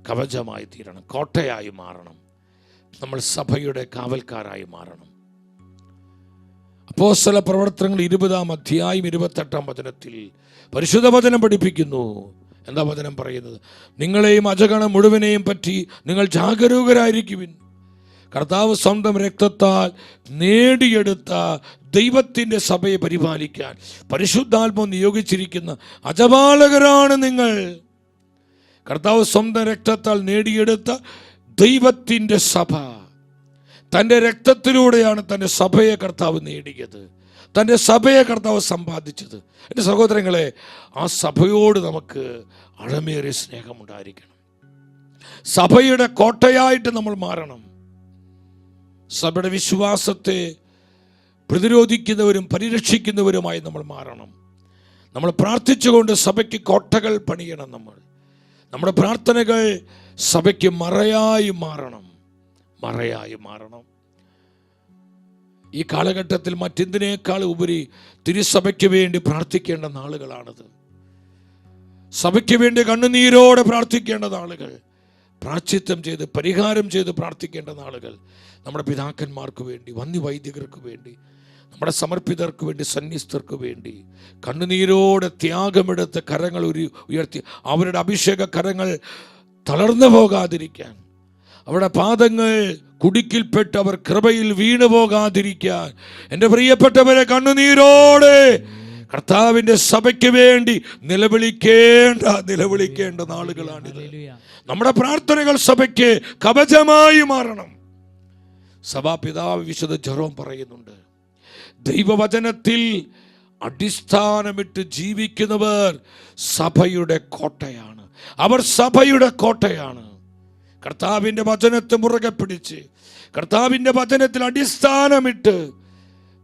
കവചമായി തീരണം, കോട്ടയായി മാറണം. നമ്മൾ സഭയുടെ കാവൽക്കാരായി മാറണം. അപ്പോസ്തല പ്രവർത്തനങ്ങൾ 20-ാം അധ്യായം 28-ാം വചനത്തിൽ പരിശുദ്ധ വചനം പഠിപ്പിക്കുന്നു. എന്താ വചനം പറയുന്നത്? നിങ്ങളെയും അജഗണം മുഴുവനെയും പറ്റി നിങ്ങൾ ജാഗരൂകരായിരിക്കുവിൻ. കർത്താവ് സ്വന്തം രക്തത്താൽ നേടിയെടുത്ത ദൈവത്തിൻ്റെ സഭയെ പരിപാലിക്കാൻ പരിശുദ്ധാത്മാവ് നിയോഗിച്ചിരിക്കുന്ന അജപാലകരാണ് നിങ്ങൾ. കർത്താവ് സ്വന്തം രക്തത്താൽ നേടിയെടുത്ത ദൈവത്തിൻ്റെ സഭ, തൻ്റെ രക്തത്തിലൂടെയാണ് തൻ്റെ സഭയെ കർത്താവ് നേടിയത്, തൻ്റെ സഭയെ കർത്താവ് സമ്പാദിച്ചത്. എൻ്റെ സഹോദരങ്ങളെ, ആ സഭയോട് നമുക്ക് അഴമേറിയ സ്നേഹമുണ്ടായിരിക്കണം. സഭയുടെ കോട്ടയായിട്ട് നമ്മൾ മാറണം. സഭയുടെ വിശ്വാസത്തെ പ്രതിരോധിക്കുന്നവരും പരിരക്ഷിക്കുന്നവരുമായി നമ്മൾ മാറണം. നമ്മൾ പ്രാർത്ഥിച്ചുകൊണ്ട് സഭയ്ക്ക് കോട്ടകൾ പണിയണം. നമ്മുടെ പ്രാർത്ഥനകൾ സഭയ്ക്ക് മറയായി മാറണം. ഈ കാലഘട്ടത്തിൽ മറ്റെന്തിനേക്കാൾ ഉപരി തിരുസഭയ്ക്ക് വേണ്ടി പ്രാർത്ഥിക്കേണ്ട നാളുകളാണത്. സഭയ്ക്ക് വേണ്ടി കണ്ണുനീരോടെ പ്രാർത്ഥിക്കേണ്ട നാളുകൾ, പ്രാശ്ചിത്തം ചെയ്ത് പരിഹാരം ചെയ്ത് പ്രാർത്ഥിക്കേണ്ട നാളുകൾ. നമ്മുടെ പിതാക്കന്മാർക്ക് വേണ്ടി, വന്യവൈദികർക്ക് വേണ്ടി, നമ്മുടെ സമർപ്പിതർക്ക് വേണ്ടി, സന്യസ്തർക്ക് വേണ്ടി കണ്ണുനീരോടെ ത്യാഗമെടുത്ത് കരങ്ങൾ ഉയർത്തി അവരുടെ അഭിഷേക കരങ്ങൾ തളർന്നു പോകാതിരിക്കാൻ, അവരുടെ പാദങ്ങൾ കുടുക്കിൽപ്പെട്ട് അവർ കൃപയിൽ വീണു പോകാതിരിക്കാൻ, എൻ്റെ പ്രിയപ്പെട്ടവരെ, കണ്ണുനീരോടെ കർത്താവിൻ്റെ സഭയ്ക്ക് വേണ്ടി നിലവിളിക്കേണ്ട നാളുകളാണിത്. നമ്മുടെ പ്രാർത്ഥനകൾ സഭയ്ക്ക് കവചമായി മാറണം. സഭാപിതാവ് വിശുദ്ധ ജെറോം പറയുന്നുണ്ട്, ദൈവവചനത്തിൽ അടിസ്ഥാനമിട്ട് ജീവിക്കുന്നവർ സഭയുടെ കോട്ടയാണ്. അവർ സഭയുടെ കോട്ടയാണ്. കർത്താവിൻ്റെ വചനത്തെ മുറുകെ പിടിച്ച്, കർത്താവിൻ്റെ വചനത്തിൽ അടിസ്ഥാനമിട്ട്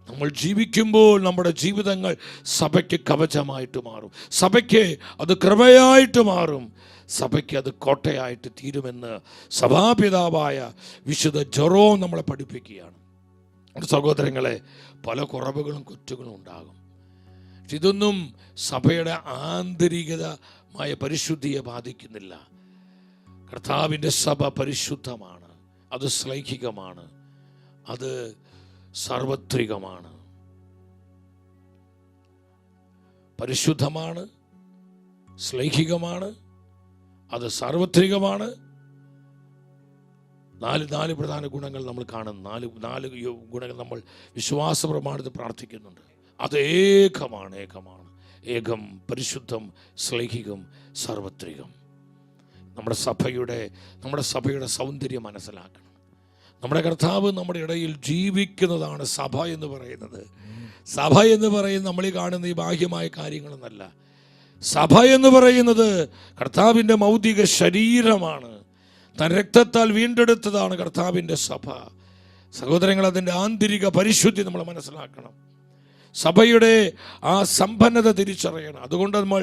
നമ്മൾ ജീവിക്കുമ്പോൾ നമ്മുടെ ജീവിതങ്ങൾ സഭയ്ക്ക് കവചമായിട്ട് മാറും. സഭയ്ക്ക് അത് കൃപയായിട്ട് മാറും. സഭയ്ക്ക് അത് കോട്ടയായിട്ട് തീരുമെന്ന് സഭാപിതാവായ വിശുദ്ധ ജെറോം നമ്മളെ പഠിപ്പിക്കുകയാണ്. സഹോദരങ്ങളെ, പല കുറവുകളും കുറ്റങ്ങളും ഉണ്ടാകും. ഇതൊന്നും സഭയുടെ ആന്തരികമായ പരിശുദ്ധിയെ ബാധിക്കുന്നില്ല. കർത്താവിൻ്റെ സഭ പരിശുദ്ധമാണ്, അത് ശ്ലൈഹികമാണ്, അത് സാർവത്രികമാണ്. പരിശുദ്ധമാണ്, ശ്ലൈഹികമാണ്, അത് സാർവത്രികമാണ്. നാല് പ്രധാന ഗുണങ്ങൾ നമ്മൾ കാണുന്നു. നാല് ഗുണങ്ങൾ നമ്മൾ വിശ്വാസ പ്രമാണത്തിൽ പ്രാർത്ഥിക്കുന്നുണ്ട്. അത് ഏകമാണ്. ഏകം, പരിശുദ്ധം, ശ്ലൈഹികം, സാർവത്രികം. നമ്മുടെ സഭയുടെ സൗന്ദര്യം മനസ്സിലാക്കണം. നമ്മുടെ കർത്താവ് നമ്മുടെ ഇടയിൽ ജീവിക്കുന്നതാണ് സഭ എന്ന് പറയുന്നത്. സഭ എന്ന് പറയുന്നത് നമ്മൾ ഈ കാണുന്ന ഈ ബാഹ്യമായ കാര്യങ്ങളൊന്നല്ല. സഭ എന്ന് പറയുന്നത് കർത്താവിൻ്റെ മൗതിക ശരീരമാണ്. തൻ രക്തത്താൽ വീണ്ടെടുത്തതാണ് കർത്താവിൻ്റെ സഭ. സഹോദരങ്ങൾ, അതിൻ്റെ ആന്തരിക പരിശുദ്ധി നമ്മൾ മനസ്സിലാക്കണം. സഭയുടെ ആ സമ്പന്നത തിരിച്ചറിയണം. അതുകൊണ്ട് നമ്മൾ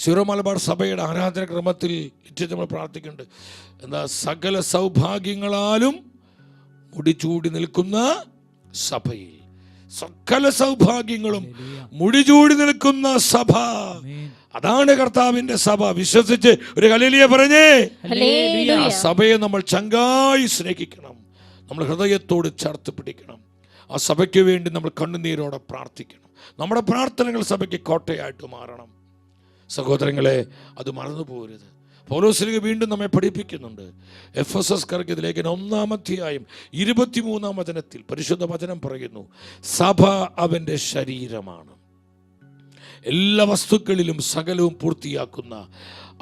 സീറോ മലബാർ സഭയുടെ ആരാധനാക്രമത്തിൽ നമ്മൾ പ്രാർത്ഥിക്കുന്നുണ്ട്. എന്താ? സകല സൗഭാഗ്യങ്ങളാലും മുടിചൂടി നിൽക്കുന്ന സഭയിൽ, സകല സൗഭാഗ്യങ്ങളും മുടിചൂടി നിൽക്കുന്ന സഭ, അതാണ് കർത്താവിന്റെ സഭ. വിശ്വസിച്ച് ഒരു ഹല്ലേലൂയ പറഞ്ഞേ. ആ സഭയെ നമ്മൾ ചങ്കായി സ്നേഹിക്കണം. നമ്മൾ ഹൃദയത്തോട് ചേർത്ത് പിടിക്കണം. ആ സഭയ്ക്ക് വേണ്ടി നമ്മൾ കണ്ണുനീരോടെ പ്രാർത്ഥിക്കണം. നമ്മുടെ പ്രാർത്ഥനകൾ സഭയ്ക്ക് കോട്ടയായിട്ട് മാറണം. സഹോദരങ്ങളെ, അത് മറന്നു പോകരുത്. പൗലോസ് വീണ്ടും നമ്മെ പഠിപ്പിക്കുന്നുണ്ട്. എഫെസസ്യർക്ക് ലേഖനം 1-ാം വചനത്തിൽ പരിശുദ്ധ വചനം പറയുന്നു, സഭ അവൻ്റെ ശരീരമാണ്, എല്ലാ വസ്തുക്കളിലും സകലവും പൂർത്തിയാക്കുന്ന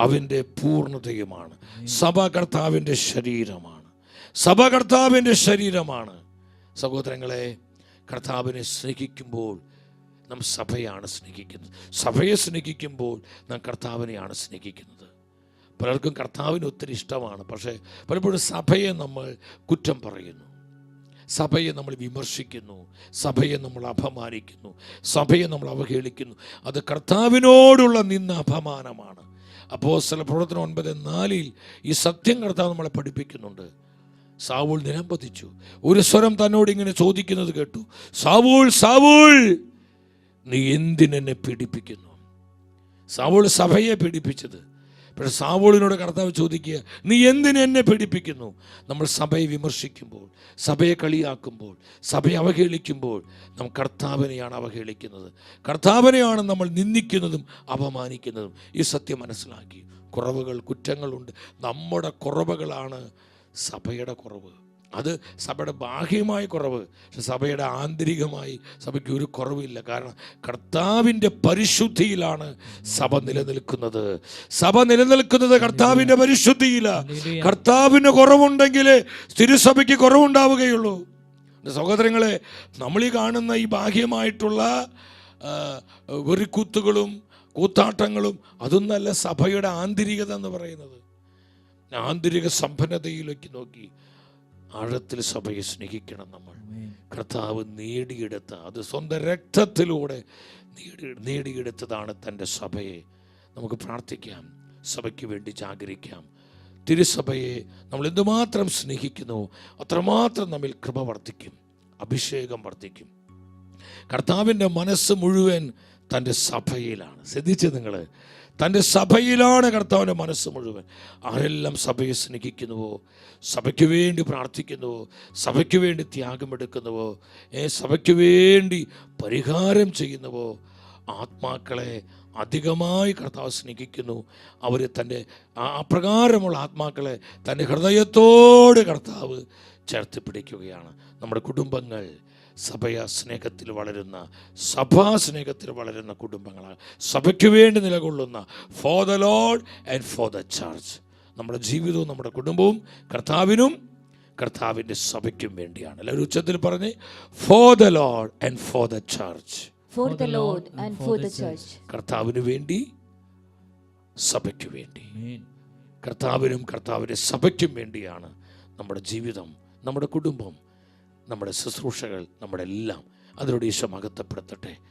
അവൻ്റെ പൂർണ്ണതയുമാണ്. സഭ കർത്താവിൻ്റെ ശരീരമാണ്. സഭ കർത്താവിൻ്റെ ശരീരമാണ്. സഹോദരങ്ങളെ, കർത്താവിനെ സ്നേഹിക്കുമ്പോൾ നാം സഭയാണ് സ്നേഹിക്കുന്നത്. സഭയെ സ്നേഹിക്കുമ്പോൾ നാം കർത്താവിനെയാണ് സ്നേഹിക്കുന്നത്. പലർക്കും കർത്താവിന് ഒത്തിരി ഇഷ്ടമാണ്, പക്ഷേ പലപ്പോഴും സഭയെ നമ്മൾ കുറ്റം പറയുന്നു, സഭയെ നമ്മൾ വിമർശിക്കുന്നു, സഭയെ നമ്മൾ അപമാനിക്കുന്നു, സഭയെ നമ്മൾ അവഹേളിക്കുന്നു. അത് കർത്താവിനോടുള്ള അപമാനമാണ്. അപ്പോസ്തല പ്രവർത്തനം 9:4 ഈ സത്യം കർത്താവ് നമ്മളെ പഠിപ്പിക്കുന്നുണ്ട്. സാവൂൾ നിലംപതിച്ചു. ഒരു സ്വരം തന്നോട് ഇങ്ങനെ ചോദിക്കുന്നത് കേട്ടു, സാവൂൾ, സാവൂൾ, നീ എന്തിനെന്നെ പീഡിപ്പിക്കുന്നു? സാവൂൾ സഭയെ പീഡിപ്പിച്ചത്. പക്ഷെ സാവൂളിനോട് കർത്താവ് ചോദിക്കുക, നീ എന്തിനെന്നെ പീഡിപ്പിക്കുന്നു? നമ്മൾ സഭയെ വിമർശിക്കുമ്പോൾ, സഭയെ കളിയാക്കുമ്പോൾ, സഭയെ അവഹേളിക്കുമ്പോൾ നാം കർത്താവിനെയാണ് അവഹേളിക്കുന്നത്. കർത്താവിനെയാണ് നമ്മൾ നിന്ദിക്കുന്നതും അപമാനിക്കുന്നതും. ഈ സത്യം മനസ്സിലാക്കി. കുറവുകൾ, കുറ്റങ്ങളുണ്ട്. നമ്മുടെ കുറവുകളാണ് സഭയുടെ കുറവ്. അത് സഭയുടെ ബാഹ്യമായ കുറവ്. പക്ഷെ സഭയുടെ ആന്തരികമായി സഭയ്ക്ക് ഒരു കുറവില്ല. കാരണം കർത്താവിൻ്റെ പരിശുദ്ധിയിലാണ് സഭ നിലനിൽക്കുന്നത്. സഭ നിലനിൽക്കുന്നത് കർത്താവിൻ്റെ പരിശുദ്ധിയിലാണ്. കർത്താവിന് കുറവുണ്ടെങ്കിൽ തിരുസഭയ്ക്ക് കുറവുണ്ടാവുകയുള്ളൂ. സഹോദരങ്ങളെ, നമ്മളീ കാണുന്ന ഈ ബാഹ്യമായിട്ടുള്ള വെറിക്കൂത്തുകളും കൂത്താട്ടങ്ങളും അതൊന്നല്ല സഭയുടെ ആന്തരികത എന്ന് പറയുന്നത്. ആന്തരിക സമ്പന്നതയിലേക്ക് നോക്കി ആഴത്തിൽ സഭയെ സ്നേഹിക്കണം. നമ്മൾ കർത്താവ് നേടിയെടുത്ത, അത് സ്വന്തം രക്തത്തിലൂടെ നേടിയെടുത്തതാണ് തൻ്റെ സഭയെ. നമുക്ക് പ്രാർത്ഥിക്കാം, സഭയ്ക്ക് വേണ്ടി ജാഗരിക്കാം. തിരുസഭയെ നമ്മൾ എന്തുമാത്രം സ്നേഹിക്കുന്നു അത്രമാത്രം നമ്മിൽ കൃപ വർദ്ധിക്കും, അഭിഷേകം വർദ്ധിക്കും. കർത്താവിൻ്റെ മനസ്സ് മുഴുവൻ തൻ്റെ സഭയിലാണ്. ശ്രദ്ധിച്ച് നിങ്ങൾ, തൻ്റെ സഭയിലാണ് കർത്താവിൻ്റെ മനസ്സ് മുഴുവൻ. ആരെല്ലാം സഭയെ സ്നേഹിക്കുന്നുവോ, സഭയ്ക്ക് വേണ്ടി പ്രാർത്ഥിക്കുന്നുവോ, സഭയ്ക്ക് വേണ്ടി ത്യാഗമെടുക്കുന്നുവോ, സഭയ്ക്ക് വേണ്ടി പരിഹാരം ചെയ്യുന്നുവോ, ആത്മാക്കളെ അധികമായി കർത്താവ് സ്നേഹിക്കുന്നു. അവർ തൻ്റെ അപ്രകാരമുള്ള ആത്മാക്കളെ തൻ്റെ ഹൃദയത്തോട് കർത്താവ് ചേർത്ത് പിടിക്കുകയാണ്. നമ്മുടെ കുടുംബങ്ങൾ സഭയാ സ്നേഹത്തിൽ വളരുന്ന, സഭാ സ്നേഹത്തിൽ വളരുന്ന കുടുംബങ്ങളാണ്. സഭയ്ക്ക് വേണ്ടി നിലകൊള്ളുന്ന, for the Lord and for the church. നമ്മുടെ ജീവിതവും നമ്മുടെ കുടുംബവും കർത്താവിനും കർത്താവിൻ്റെ സഭയ്ക്കും വേണ്ടിയാണ്. എല്ലാവരും ഉച്ചത്തിൽ പറഞ്ഞ്, for the Lord and for the church. For the Lord and for the church. കർത്താവിന് വേണ്ടി, സഭയ്ക്ക് വേണ്ടി. കർത്താവിനും കർത്താവിൻ്റെ സഭയ്ക്കും വേണ്ടിയാണ് നമ്മുടെ ജീവിതം, നമ്മുടെ കുടുംബം, നമ്മുടെ ശുശ്രൂഷകൾ, നമ്മുടെ എല്ലാം. അതിലൂടെ ഈശോ മഹത്വപ്പെടുത്തട്ടെ.